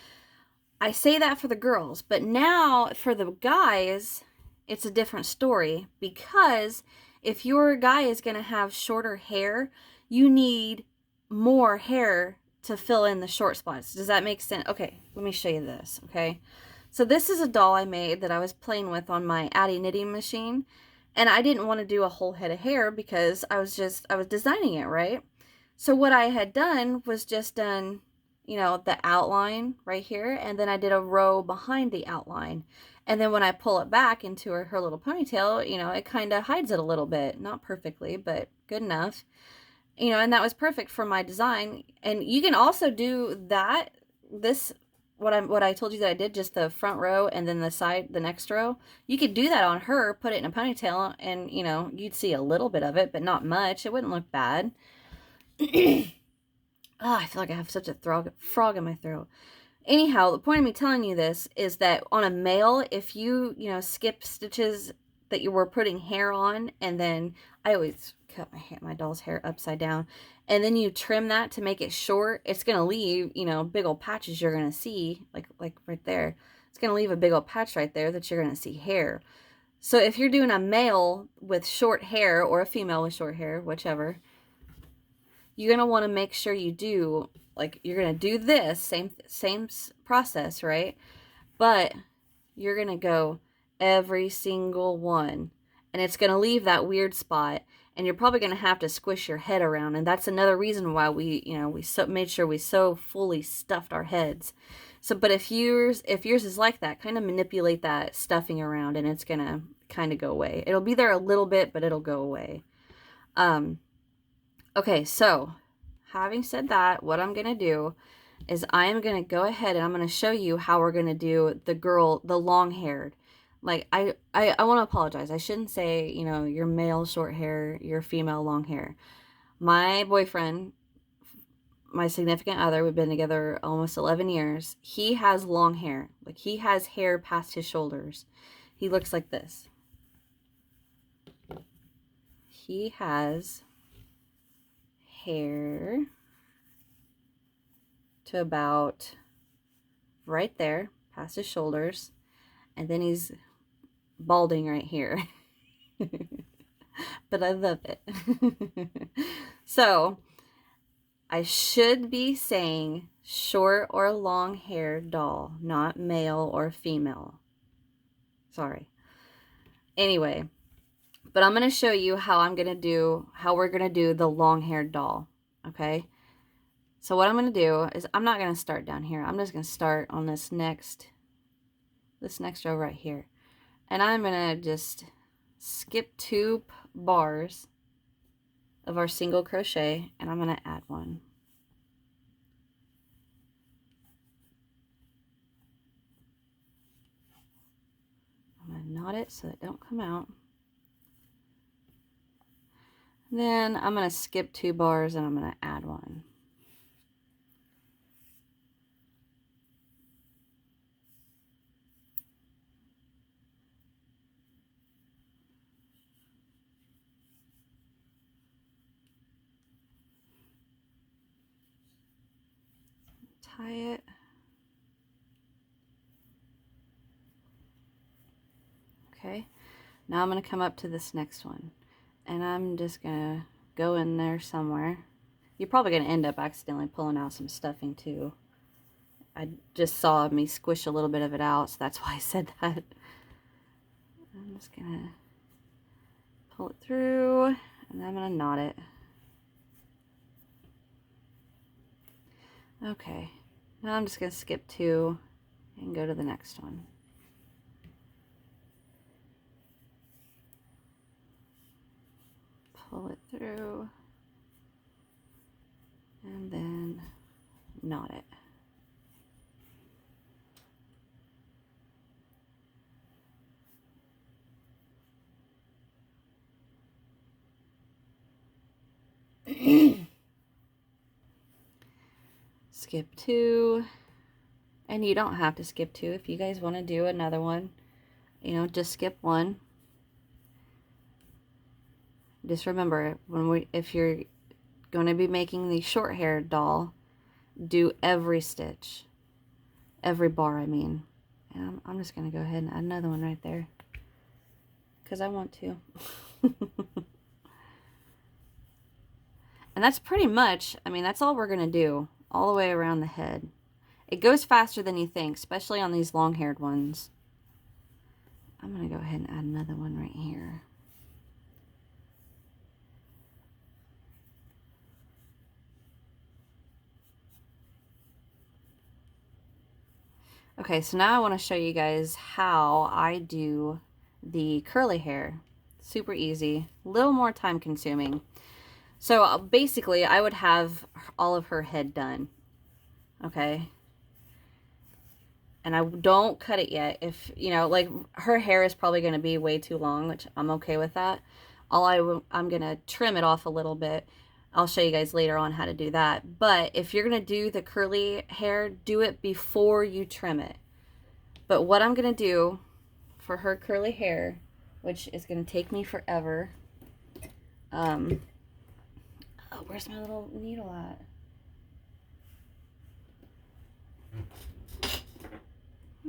Speaker 1: I say that for the girls, but now for the guys, it's a different story, because if your guy is going to have shorter hair, you need more hair to fill in the short spots. Does that make sense? Okay, let me show you this, okay? So this is a doll I made that I was playing with on my Addy knitting machine, and I didn't want to do a whole head of hair because I was designing it, right? So what I had done was just done, you know, the outline right here, and then I did a row behind the outline. And then when I pull it back into her little ponytail, you know, it kind of hides it a little bit. Not perfectly, but good enough. You know, and that was perfect for my design. And you can also do that, what I told you that I did, just the front row and then the next row. You could do that on her, put it in a ponytail, and, you know, you'd see a little bit of it, but not much. It wouldn't look bad. Oh, I feel like I have such a frog in my throat. Anyhow, the point of me telling you this is that on a male, if you know, skip stitches that you were putting hair on, and then I always cut my doll's hair upside down, and then you trim that to make it short, it's going to leave, you know, big old patches you're going to see, like right there. It's going to leave a big old patch right there that you're going to see hair. So if you're doing a male with short hair or a female with short hair, whichever, you're going to want to make sure you do, like, you're going to do this same process, right? But you're going to go every single one, and it's going to leave that weird spot, and you're probably going to have to squish your head around. And that's another reason why we made sure we so fully stuffed our heads. So, but if yours is like that, kind of manipulate that stuffing around, and it's going to kind of go away. It'll be there a little bit, but it'll go away. Okay, so having said that, what I'm going to do is I am going to go ahead and I'm going to show you how we're going to do the long-haired. Like, I want to apologize. I shouldn't say, you know, your male short hair, your female long hair. My boyfriend, my significant other, we've been together almost 11 years. He has long hair. Like, he has hair past his shoulders. He looks like this. He has hair to about right there, past his shoulders, and then he's balding right here. But I love it. So I should be saying short or long haired doll, not male or female. Sorry. Anyway, but I'm going to show you how we're going to do the long haired doll. Okay. So what I'm going to do is I'm not going to start down here. I'm just going to start on this next row right here. And I'm going to just skip 2 bars of our single crochet, and I'm going to add 1. I'm going to knot it so it don't come out. And then I'm going to skip 2 bars and I'm going to add 1. Tie it. Okay. Now I'm going to come up to this next one, and I'm just going to go in there somewhere. You're probably going to end up accidentally pulling out some stuffing too. I just saw me squish a little bit of it out, so that's why I said that. I'm just going to pull it through, and I'm going to knot it. Okay, now I'm just going to skip 2 and go to the next one. Pull it through, and then knot it. Skip 2, and you don't have to skip 2 if you guys want to do another one, you know, just skip 1. Just remember, if you're going to be making the short hair doll, do every stitch, every bar, I mean. And I'm just going to go ahead and add another one right there because I want to. And that's pretty much, I mean, that's all we're going to do all the way around the head. It goes faster than you think, especially on these long-haired ones. I'm going to go ahead and add another one right here. Okay, so now I want to show you guys how I do the curly hair. Super easy, a little more time consuming. So basically I would have all of her head done, okay? And I don't cut it yet. If, you know, like her hair is probably going to be way too long, which I'm okay with that. I'm going to trim it off a little bit. I'll show you guys later on how to do that. But if you're going to do the curly hair, do it before you trim it. But what I'm going to do for her curly hair, which is going to take me forever. Oh, where's my little needle at?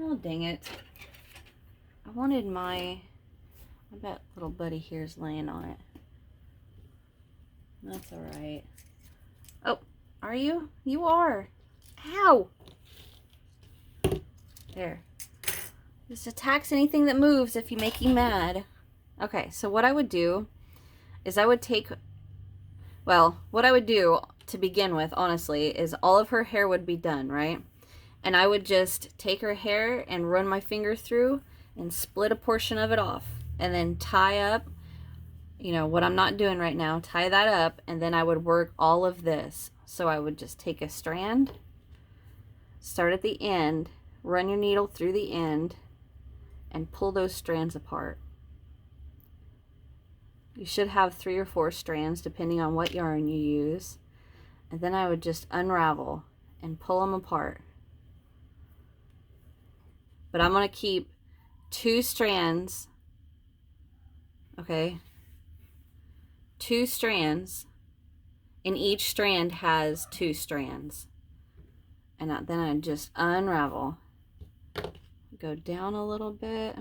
Speaker 1: Oh, dang it. I wanted I bet little buddy here's laying on it. That's alright. Oh, are you? You are. Ow! There. This attacks anything that moves if you make you mad. Okay, so what I would do is what I would do to begin with, honestly, is all of her hair would be done, right? And I would just take her hair and run my finger through and split a portion of it off. And then tie up, you know, what I'm not doing right now, tie that up, and then I would work all of this. So I would just take a strand, start at the end, run your needle through the end, and pull those strands apart. You should have 3 or 4 strands depending on what yarn you use. And then I would just unravel and pull them apart. But I'm going to keep 2 strands, okay? 2 strands, and each strand has 2 strands. And then I just unravel. Go down a little bit.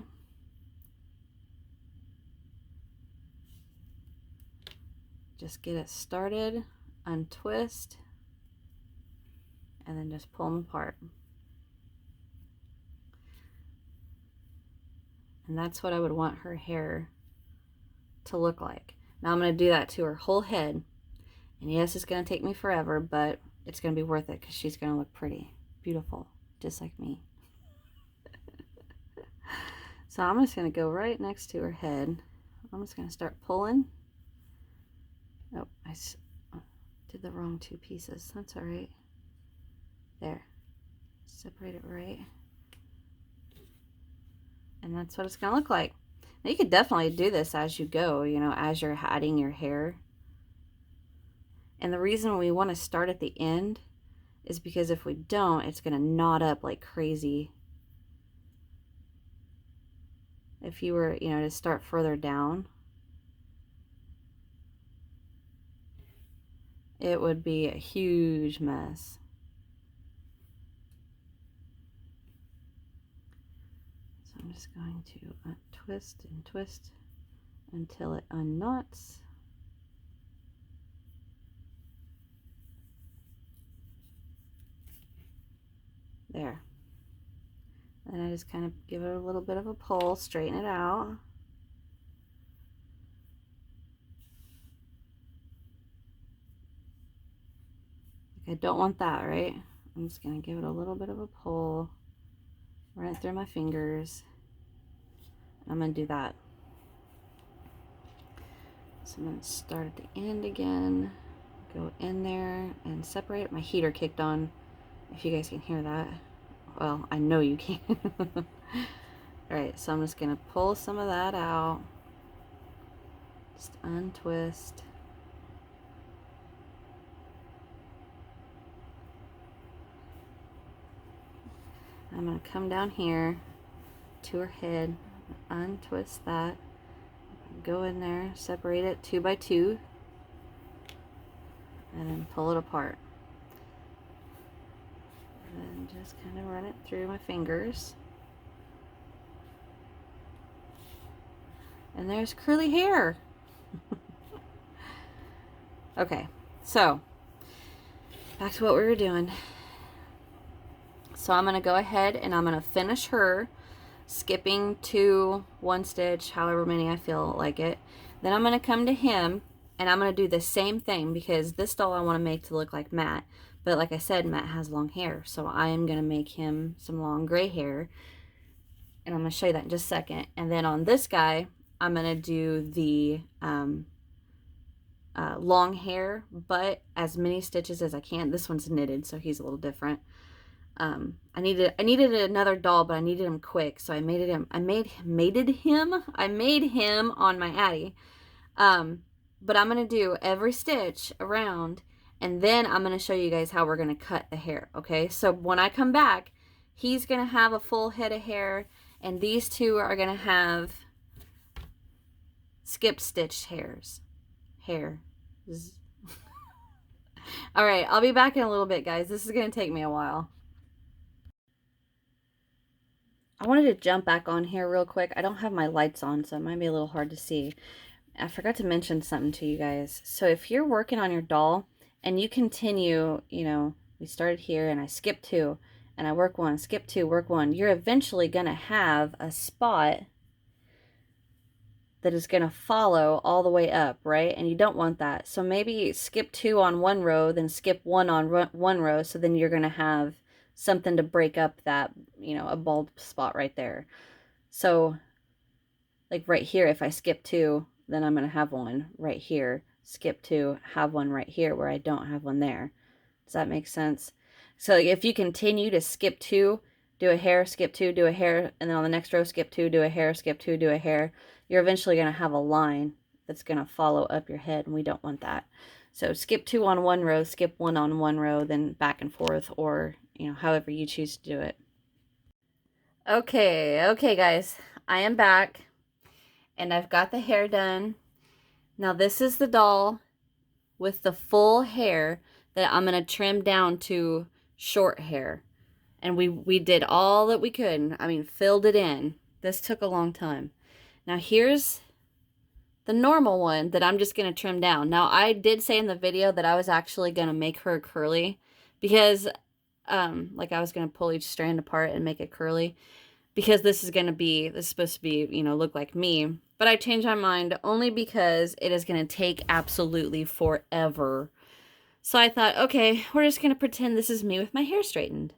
Speaker 1: just get it started, untwist, and then just pull them apart. And that's what I would want her hair to look like. Now I'm going to do that to her whole head. And yes, it's going to take me forever, but it's going to be worth it because she's going to look pretty, beautiful, just like me. So I'm just going to go right next to her head. I'm just going to start pulling. Oh, I did the wrong two pieces. That's all right. There. Separate it right. And that's what it's going to look like. Now you could definitely do this as you go, you know, as you're adding your hair. And the reason we want to start at the end is because if we don't, it's going to knot up like crazy. If you were, you know, to start further down, it would be a huge mess. So I'm just going to twist and twist until it unknots. There. And I just kind of give it a little bit of a pull, straighten it out. Like I don't want that, right? I'm just going to give it a little bit of a pull, run it through my fingers. I'm going to do that. So I'm going to start at the end again, go in there and separate it. My heater kicked on, if you guys can hear that. Well, I know you can. Alright, so I'm just going to pull some of that out. Just untwist. I'm going to come down here to her head, untwist that, go in there, separate it 2 by 2, and then pull it apart. And just kind of run it through my fingers. And there's curly hair. Okay, so back to what we were doing. So I'm going to go ahead and I'm going to finish her, skipping 2, 1 stitch, however many I feel like it. Then I'm going to come to him and I'm going to do the same thing because this doll I want to make to look like Matt. But like I said, Matt has long hair, so I am going to make him some long gray hair. And I'm going to show you that in just a second. And then on this guy, I'm going to do the long hair, but as many stitches as I can. This one's knitted, so he's a little different. I needed another doll, but I needed him quick, so I made him on my Addie. But I'm gonna do every stitch around, and then I'm gonna show you guys how we're gonna cut the hair. Okay, so when I come back, he's gonna have a full head of hair, and these two are gonna have skip stitched hairs. All right, I'll be back in a little bit, guys. This is gonna take me a while. I wanted to jump back on here real quick. I don't have my lights on, so it might be a little hard to see. I forgot to mention something to you guys. So if you're working on your doll and you continue, you know, we started here and I skip 2 and I work 1, skip 2, work 1, you're eventually going to have a spot that is going to follow all the way up, right? And you don't want that. So maybe skip 2 on 1 row, then skip 1 on 1 row, so then you're going to have something to break up that, you know, a bald spot right there. So like right here, if I skip 2, then I'm going to have 1 right here, skip 2, have 1 right here where I don't have 1 there. Does that make sense? So if you continue to skip 2, do a hair, skip 2, do a hair, and then on the next row, skip 2, do a hair, skip 2, do a hair, you're eventually going to have a line that's going to follow up your head, and we don't want that. So skip 2 on 1 row, skip 1 on 1 row, then back and forth, or, you know, however you choose to do it. Okay, guys, I am back, and I've got the hair done. Now this is the doll with the full hair that I'm going to trim down to short hair. And we did all that we could. I mean, filled it in. This took a long time. Now here's the normal one that I'm just going to trim down. Now, I did say in the video that I was actually going to make her curly because, like I was going to pull each strand apart and make it curly because this is supposed to be, you know, look like me. But I changed my mind only because it is going to take absolutely forever. So I thought, okay, we're just going to pretend this is me with my hair straightened.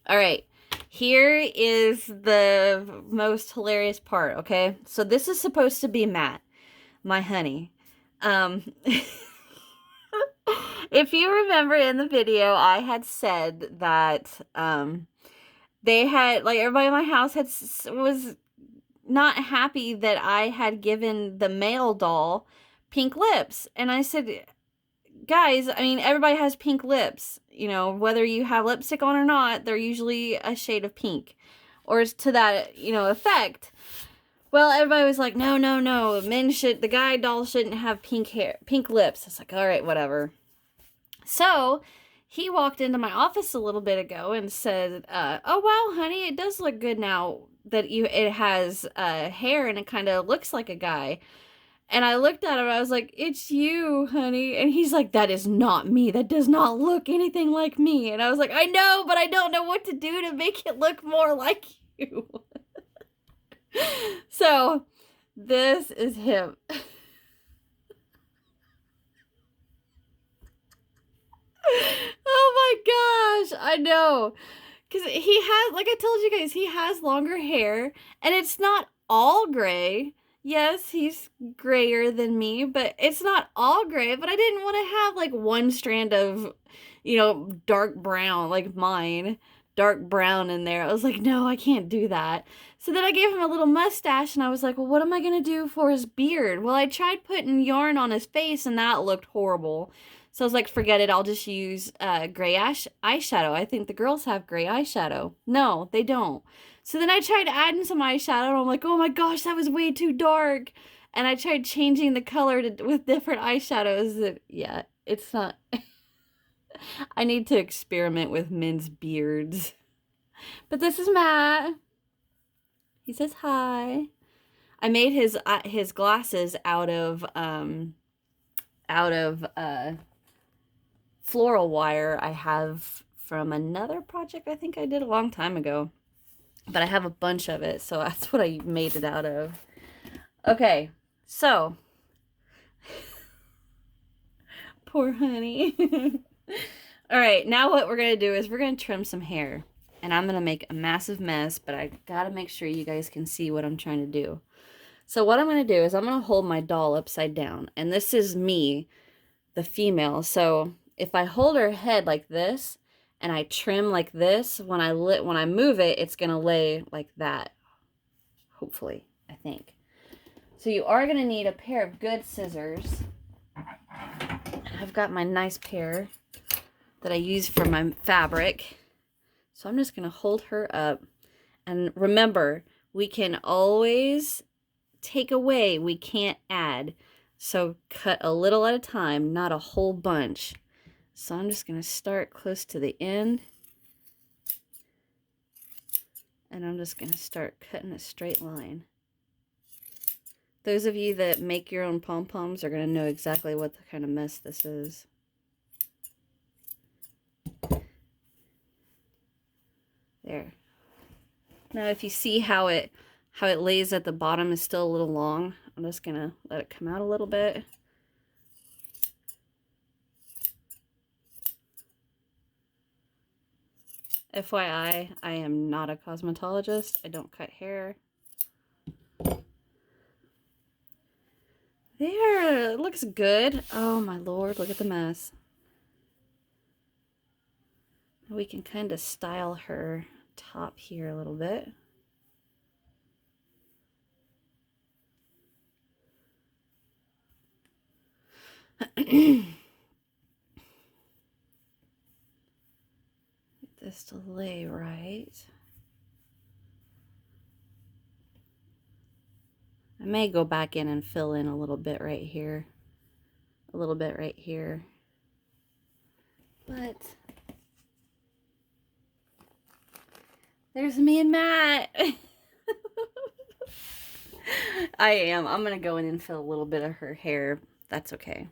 Speaker 1: All right, here is the most hilarious part, okay? So this is supposed to be Matt, my honey. If you remember in the video, I had said that they had, like, everybody in my house was not happy that I had given the male doll pink lips. And I said, guys, I mean, everybody has pink lips. You know, whether you have lipstick on or not, they're usually a shade of pink. Or to that, you know, effect. Well, everybody was like, no, no, no. The guy doll shouldn't have pink hair, pink lips. It's like, all right, whatever. So he walked into my office a little bit ago and said, oh, wow, honey, it does look good now that it has hair and it kind of looks like a guy. And I looked at him, I was like, it's you, honey. And he's like, that is not me. That does not look anything like me. And I was like, I know, but I don't know what to do to make it look more like you. So, this is him. Oh my gosh, I know. Because he has, like I told you guys, he has longer hair. And it's not all gray. Yes, he's grayer than me, but it's not all gray. But I didn't want to have like one strand of, you know, dark brown like mine, dark brown in there. I was like, no, I can't do that. So then I gave him a little mustache and I was like, well, what am I going to do for his beard? Well, I tried putting yarn on his face and that looked horrible. So I was like, forget it. I'll just use gray eyeshadow. I think the girls have gray eyeshadow. No, they don't. So then I tried adding some eyeshadow, and I'm like, oh my gosh, that was way too dark. And I tried changing the color with different eyeshadows. Yeah, it's not... I need to experiment with men's beards. But this is Matt. He says hi. I made his glasses out of floral wire I have from another project I think I did a long time ago. But I have a bunch of it, so that's what I made it out of. Okay, so. Poor honey. All right, now what we're going to do is we're going to trim some hair. And I'm going to make a massive mess, but I got to make sure you guys can see what I'm trying to do. So what I'm going to do is I'm going to hold my doll upside down. And this is me, the female. So if I hold her head like this, and I trim like this, when I move it, it's going to lay like that. Hopefully, I think. So you are going to need a pair of good scissors. I've got my nice pair that I use for my fabric. So I'm just going to hold her up. And remember, we can always take away. We can't add. So cut a little at a time, not a whole bunch. So I'm just going to start close to the end. And I'm just going to start cutting a straight line. Those of you that make your own pom-poms are going to know exactly what the kind of mess this is. There. Now if you see how it lays at the bottom is still a little long, I'm just going to let it come out a little bit. FYI, I am not a cosmetologist. I don't cut hair. There, it looks good. Oh my lord, look at the mess. We can kind of style her top here a little bit. Get this to lay right. I may go back in and fill in a little bit right here. A little bit right here. But there's me and Matt. I am. I'm going to go in and fill a little bit of her hair. That's okay.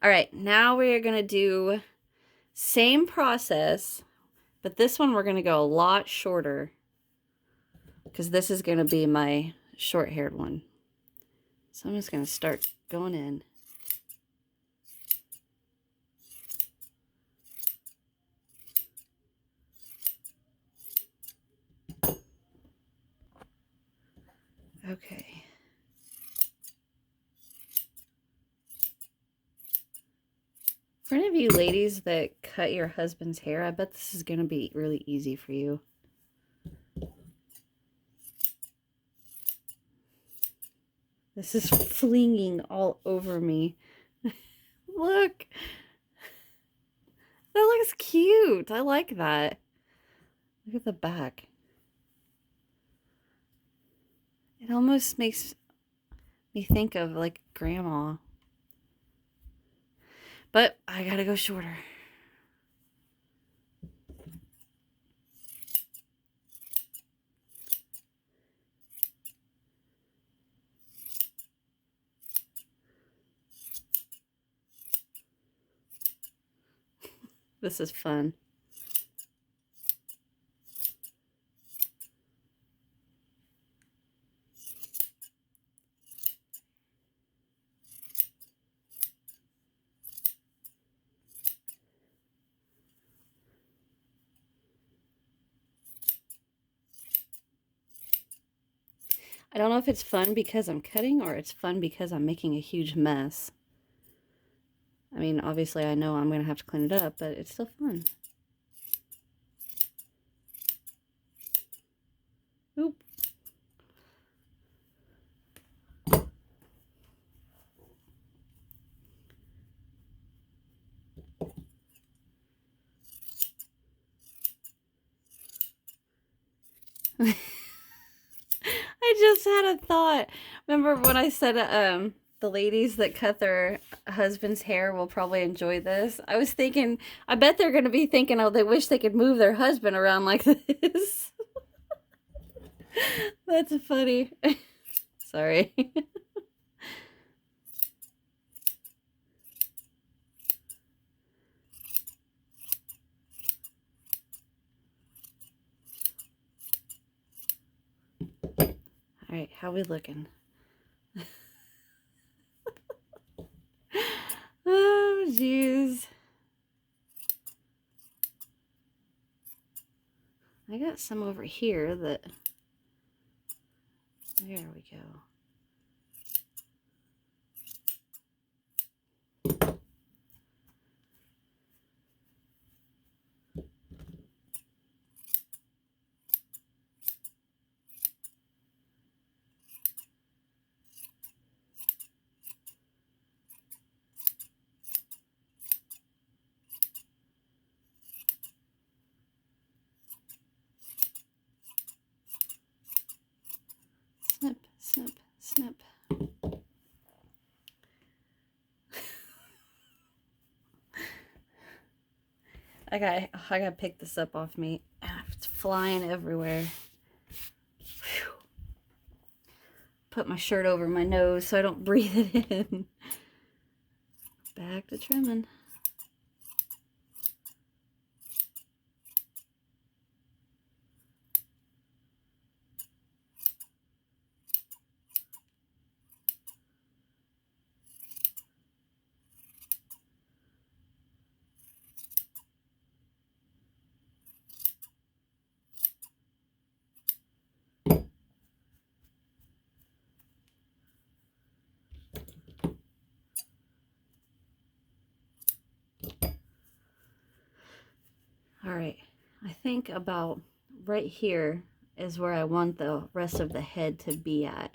Speaker 1: All right, now we are going to do same process, but this one we're going to go a lot shorter because this is going to be my short-haired one. So I'm just going to start going in. Okay. For any of you ladies that cut your husband's hair, I bet this is going to be really easy for you. This is flinging all over me. Look. That looks cute. I like that. Look at the back. It almost makes me think of like grandma. But I gotta go shorter. This is fun. I don't know if it's fun because I'm cutting or it's fun because I'm making a huge mess. I mean, obviously I know I'm going to have to clean it up, but it's still fun. Oop. I just had a thought. Remember when I said the ladies that cut their husband's hair will probably enjoy this? I was thinking, I bet they're going to be thinking, oh, they wish they could move their husband around like this. That's funny. Sorry. All right, how we looking? Oh, jeez. I got some over here that... There we go. Snip, snip, snip. I gotta pick this up off me. It's flying everywhere. Whew. Put my shirt over my nose so I don't breathe it in. Back to trimming. All right, I think about right here is where I want the rest of the head to be at.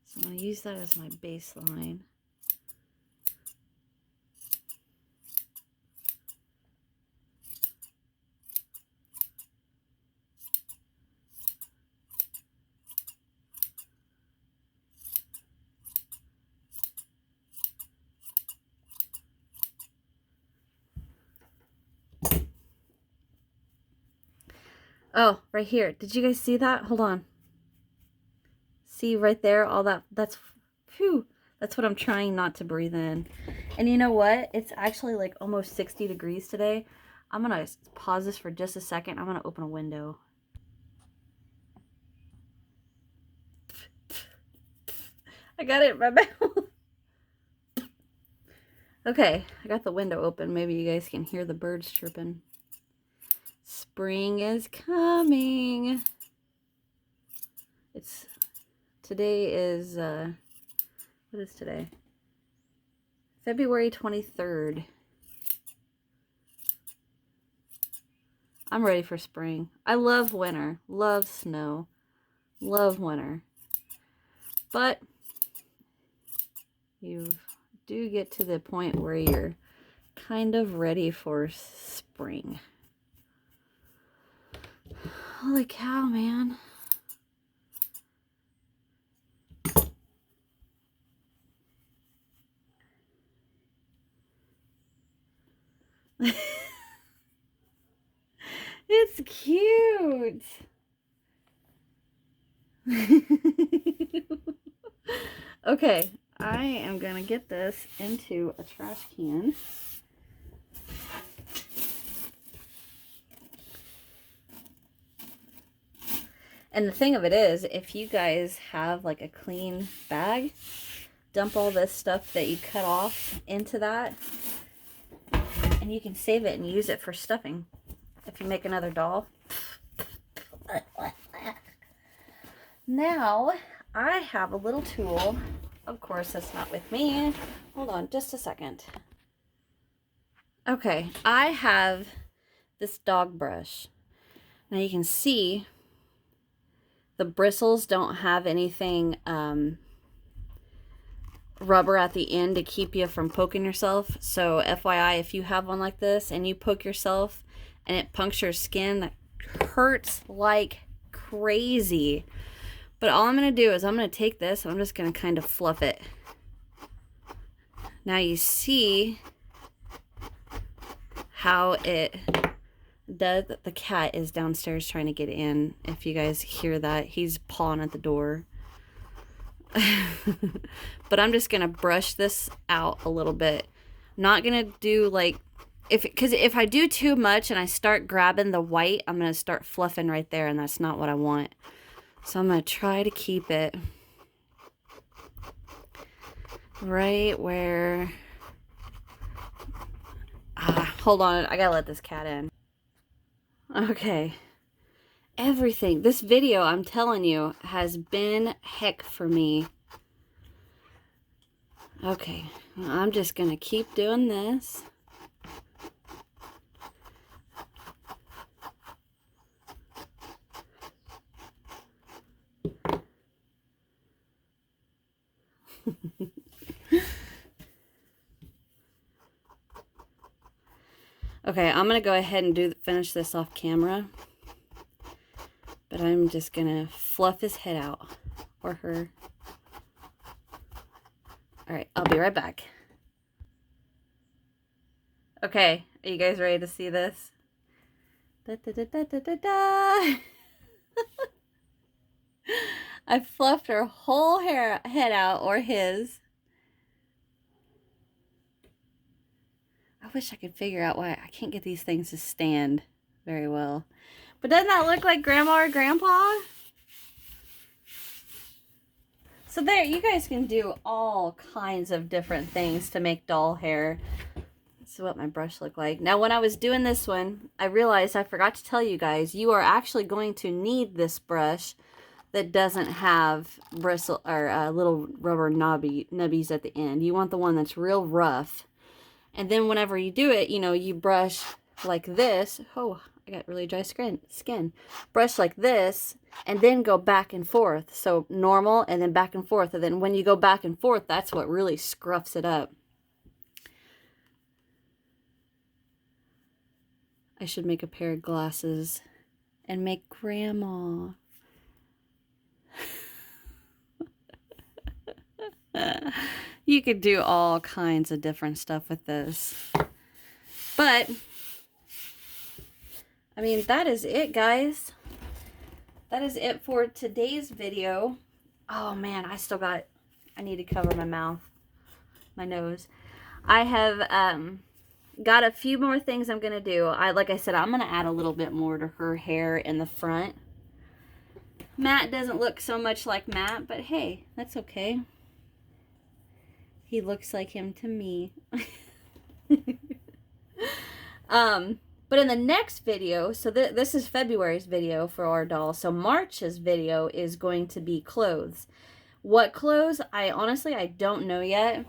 Speaker 1: So I'm going to use that as my baseline. Oh, right here. Did you guys see that? Hold on. See right there, all that, that's, phew, that's what I'm trying not to breathe in. And you know what? It's actually like almost 60 degrees today. I'm gonna pause this for just a second. I'm gonna open a window. I got it in my mouth. Okay, I got the window open. Maybe you guys can hear the birds chirping. Spring is coming. Today is, what is today? February 23rd. I'm ready for spring. I love winter, love snow, love winter. But you do get to the point where you're kind of ready for spring. Holy cow, man. It's cute. Okay, I am going to get this into a trash can. And the thing of it is, if you guys have like a clean bag, dump all this stuff that you cut off into that, and you can save it and use it for stuffing if you make another doll. Now, I have a little tool. Of course, that's not with me. Hold on just a second. Okay, I have this dog brush. Now you can see the bristles don't have anything rubber at the end to keep you from poking yourself. So FYI, if you have one like this and you poke yourself and it punctures skin, that hurts like crazy. But all I'm going to do is I'm going to take this and I'm just going to kind of fluff it. Now you see how it does. The cat is downstairs trying to get in. If you guys hear that, he's pawing at the door. But I'm just going to brush this out a little bit. I'm not going to do like, because if I do too much and I start grabbing the white, I'm going to start fluffing right there, and that's not what I want. So I'm going to try to keep it right where, hold on, I got to let this cat in. Okay. Everything, this video, I'm telling you, has been heck for me. Okay, I'm just going to keep doing this. Okay, I'm going to go ahead and finish this off camera. But I'm just going to fluff his head out. Or her. Alright, I'll be right back. Okay, are you guys ready to see this? Da, da, da, da, da, da, da. I fluffed her whole head out, or his. I wish I could figure out why I can't get these things to stand very well. But doesn't that look like Grandma or Grandpa? So there, you guys can do all kinds of different things to make doll hair. This is what my brush looked like. Now, when I was doing this one, I realized I forgot to tell you guys, you are actually going to need this brush that doesn't have bristle or little rubber nubbies at the end. You want the one that's real rough. And then whenever you do it, you know, you brush like this. Oh, I got really dry skin. Brush like this and then go back and forth. So normal and then back and forth. And then when you go back and forth, that's what really scruffs it up. I should make a pair of glasses and make Grandma. You could do all kinds of different stuff with this. But, I mean, that is it, guys. That is it for today's video. Oh man, I need to cover my mouth, my nose. I have got a few more things I'm gonna do. Like I said, I'm gonna add a little bit more to her hair in the front. Matt doesn't look so much like Matt, but hey, that's okay. He looks like him to me. But in the next video, so this is February's video for our doll. So March's video is going to be clothes. What clothes? I don't know yet.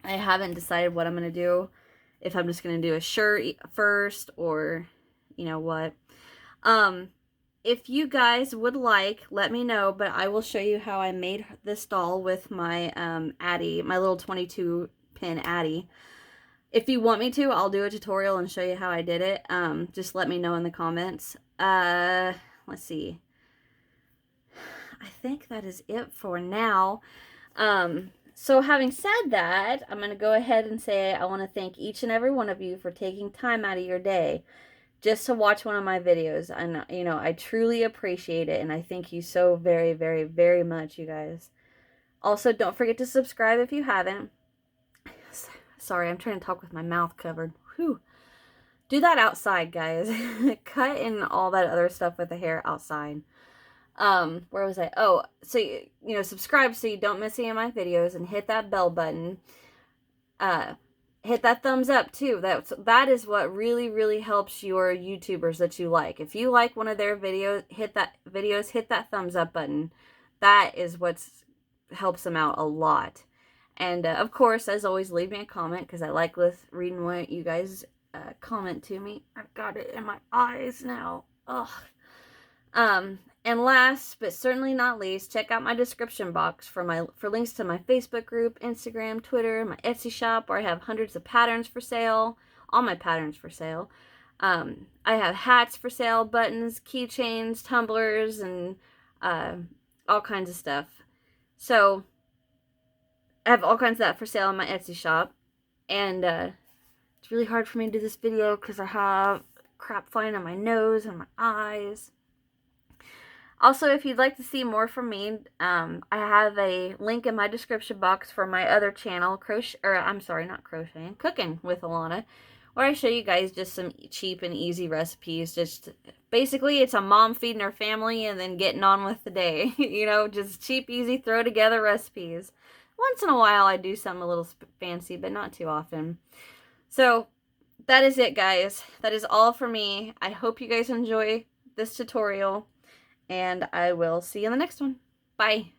Speaker 1: I haven't decided what I'm going to do. If I'm just going to do a shirt first or, you know what. If you guys would like, let me know, but I will show you how I made this doll with my Addy, my little 22 pin Addy. If you want me to, I'll do a tutorial and show you how I did it. Just let me know in the comments. Let's see. I think that is it for now. So having said that, I'm going to go ahead and say I want to thank each and every one of you for taking time out of your day just to watch one of my videos. And, you know, I truly appreciate it. And I thank you so very, very, very much, you guys. Also, don't forget to subscribe if you haven't. Sorry, I'm trying to talk with my mouth covered. Whew. Do that outside, guys. Cut and all that other stuff with the hair outside. Where was I? Oh, so, you know, subscribe so you don't miss any of my videos, and hit that bell button. Hit that thumbs up too. That is what really, really helps your YouTubers that you like. If you like one of their videos, hit that thumbs up button. That is what helps them out a lot. And of course, as always, leave me a comment because I like reading what you guys comment to me. I've got it in my eyes now. Ugh. And last but certainly not least, check out my description box for links to my Facebook group, Instagram, Twitter, my Etsy shop, where I have hundreds of patterns for sale, all my patterns for sale. I have hats for sale, buttons, keychains, tumblers, and all kinds of stuff. So I have all kinds of that for sale on my Etsy shop. And it's really hard for me to do this video because I have crap flying on my nose and my eyes. Also, if you'd like to see more from me, I have a link in my description box for my other channel, Cooking with Alana, where I show you guys just some cheap and easy recipes. Just basically, it's a mom feeding her family and then getting on with the day. You know, just cheap, easy, throw together recipes. Once in a while, I do something a little fancy, but not too often. So, that is it, guys. That is all for me. I hope you guys enjoy this tutorial. And I will see you in the next one. Bye.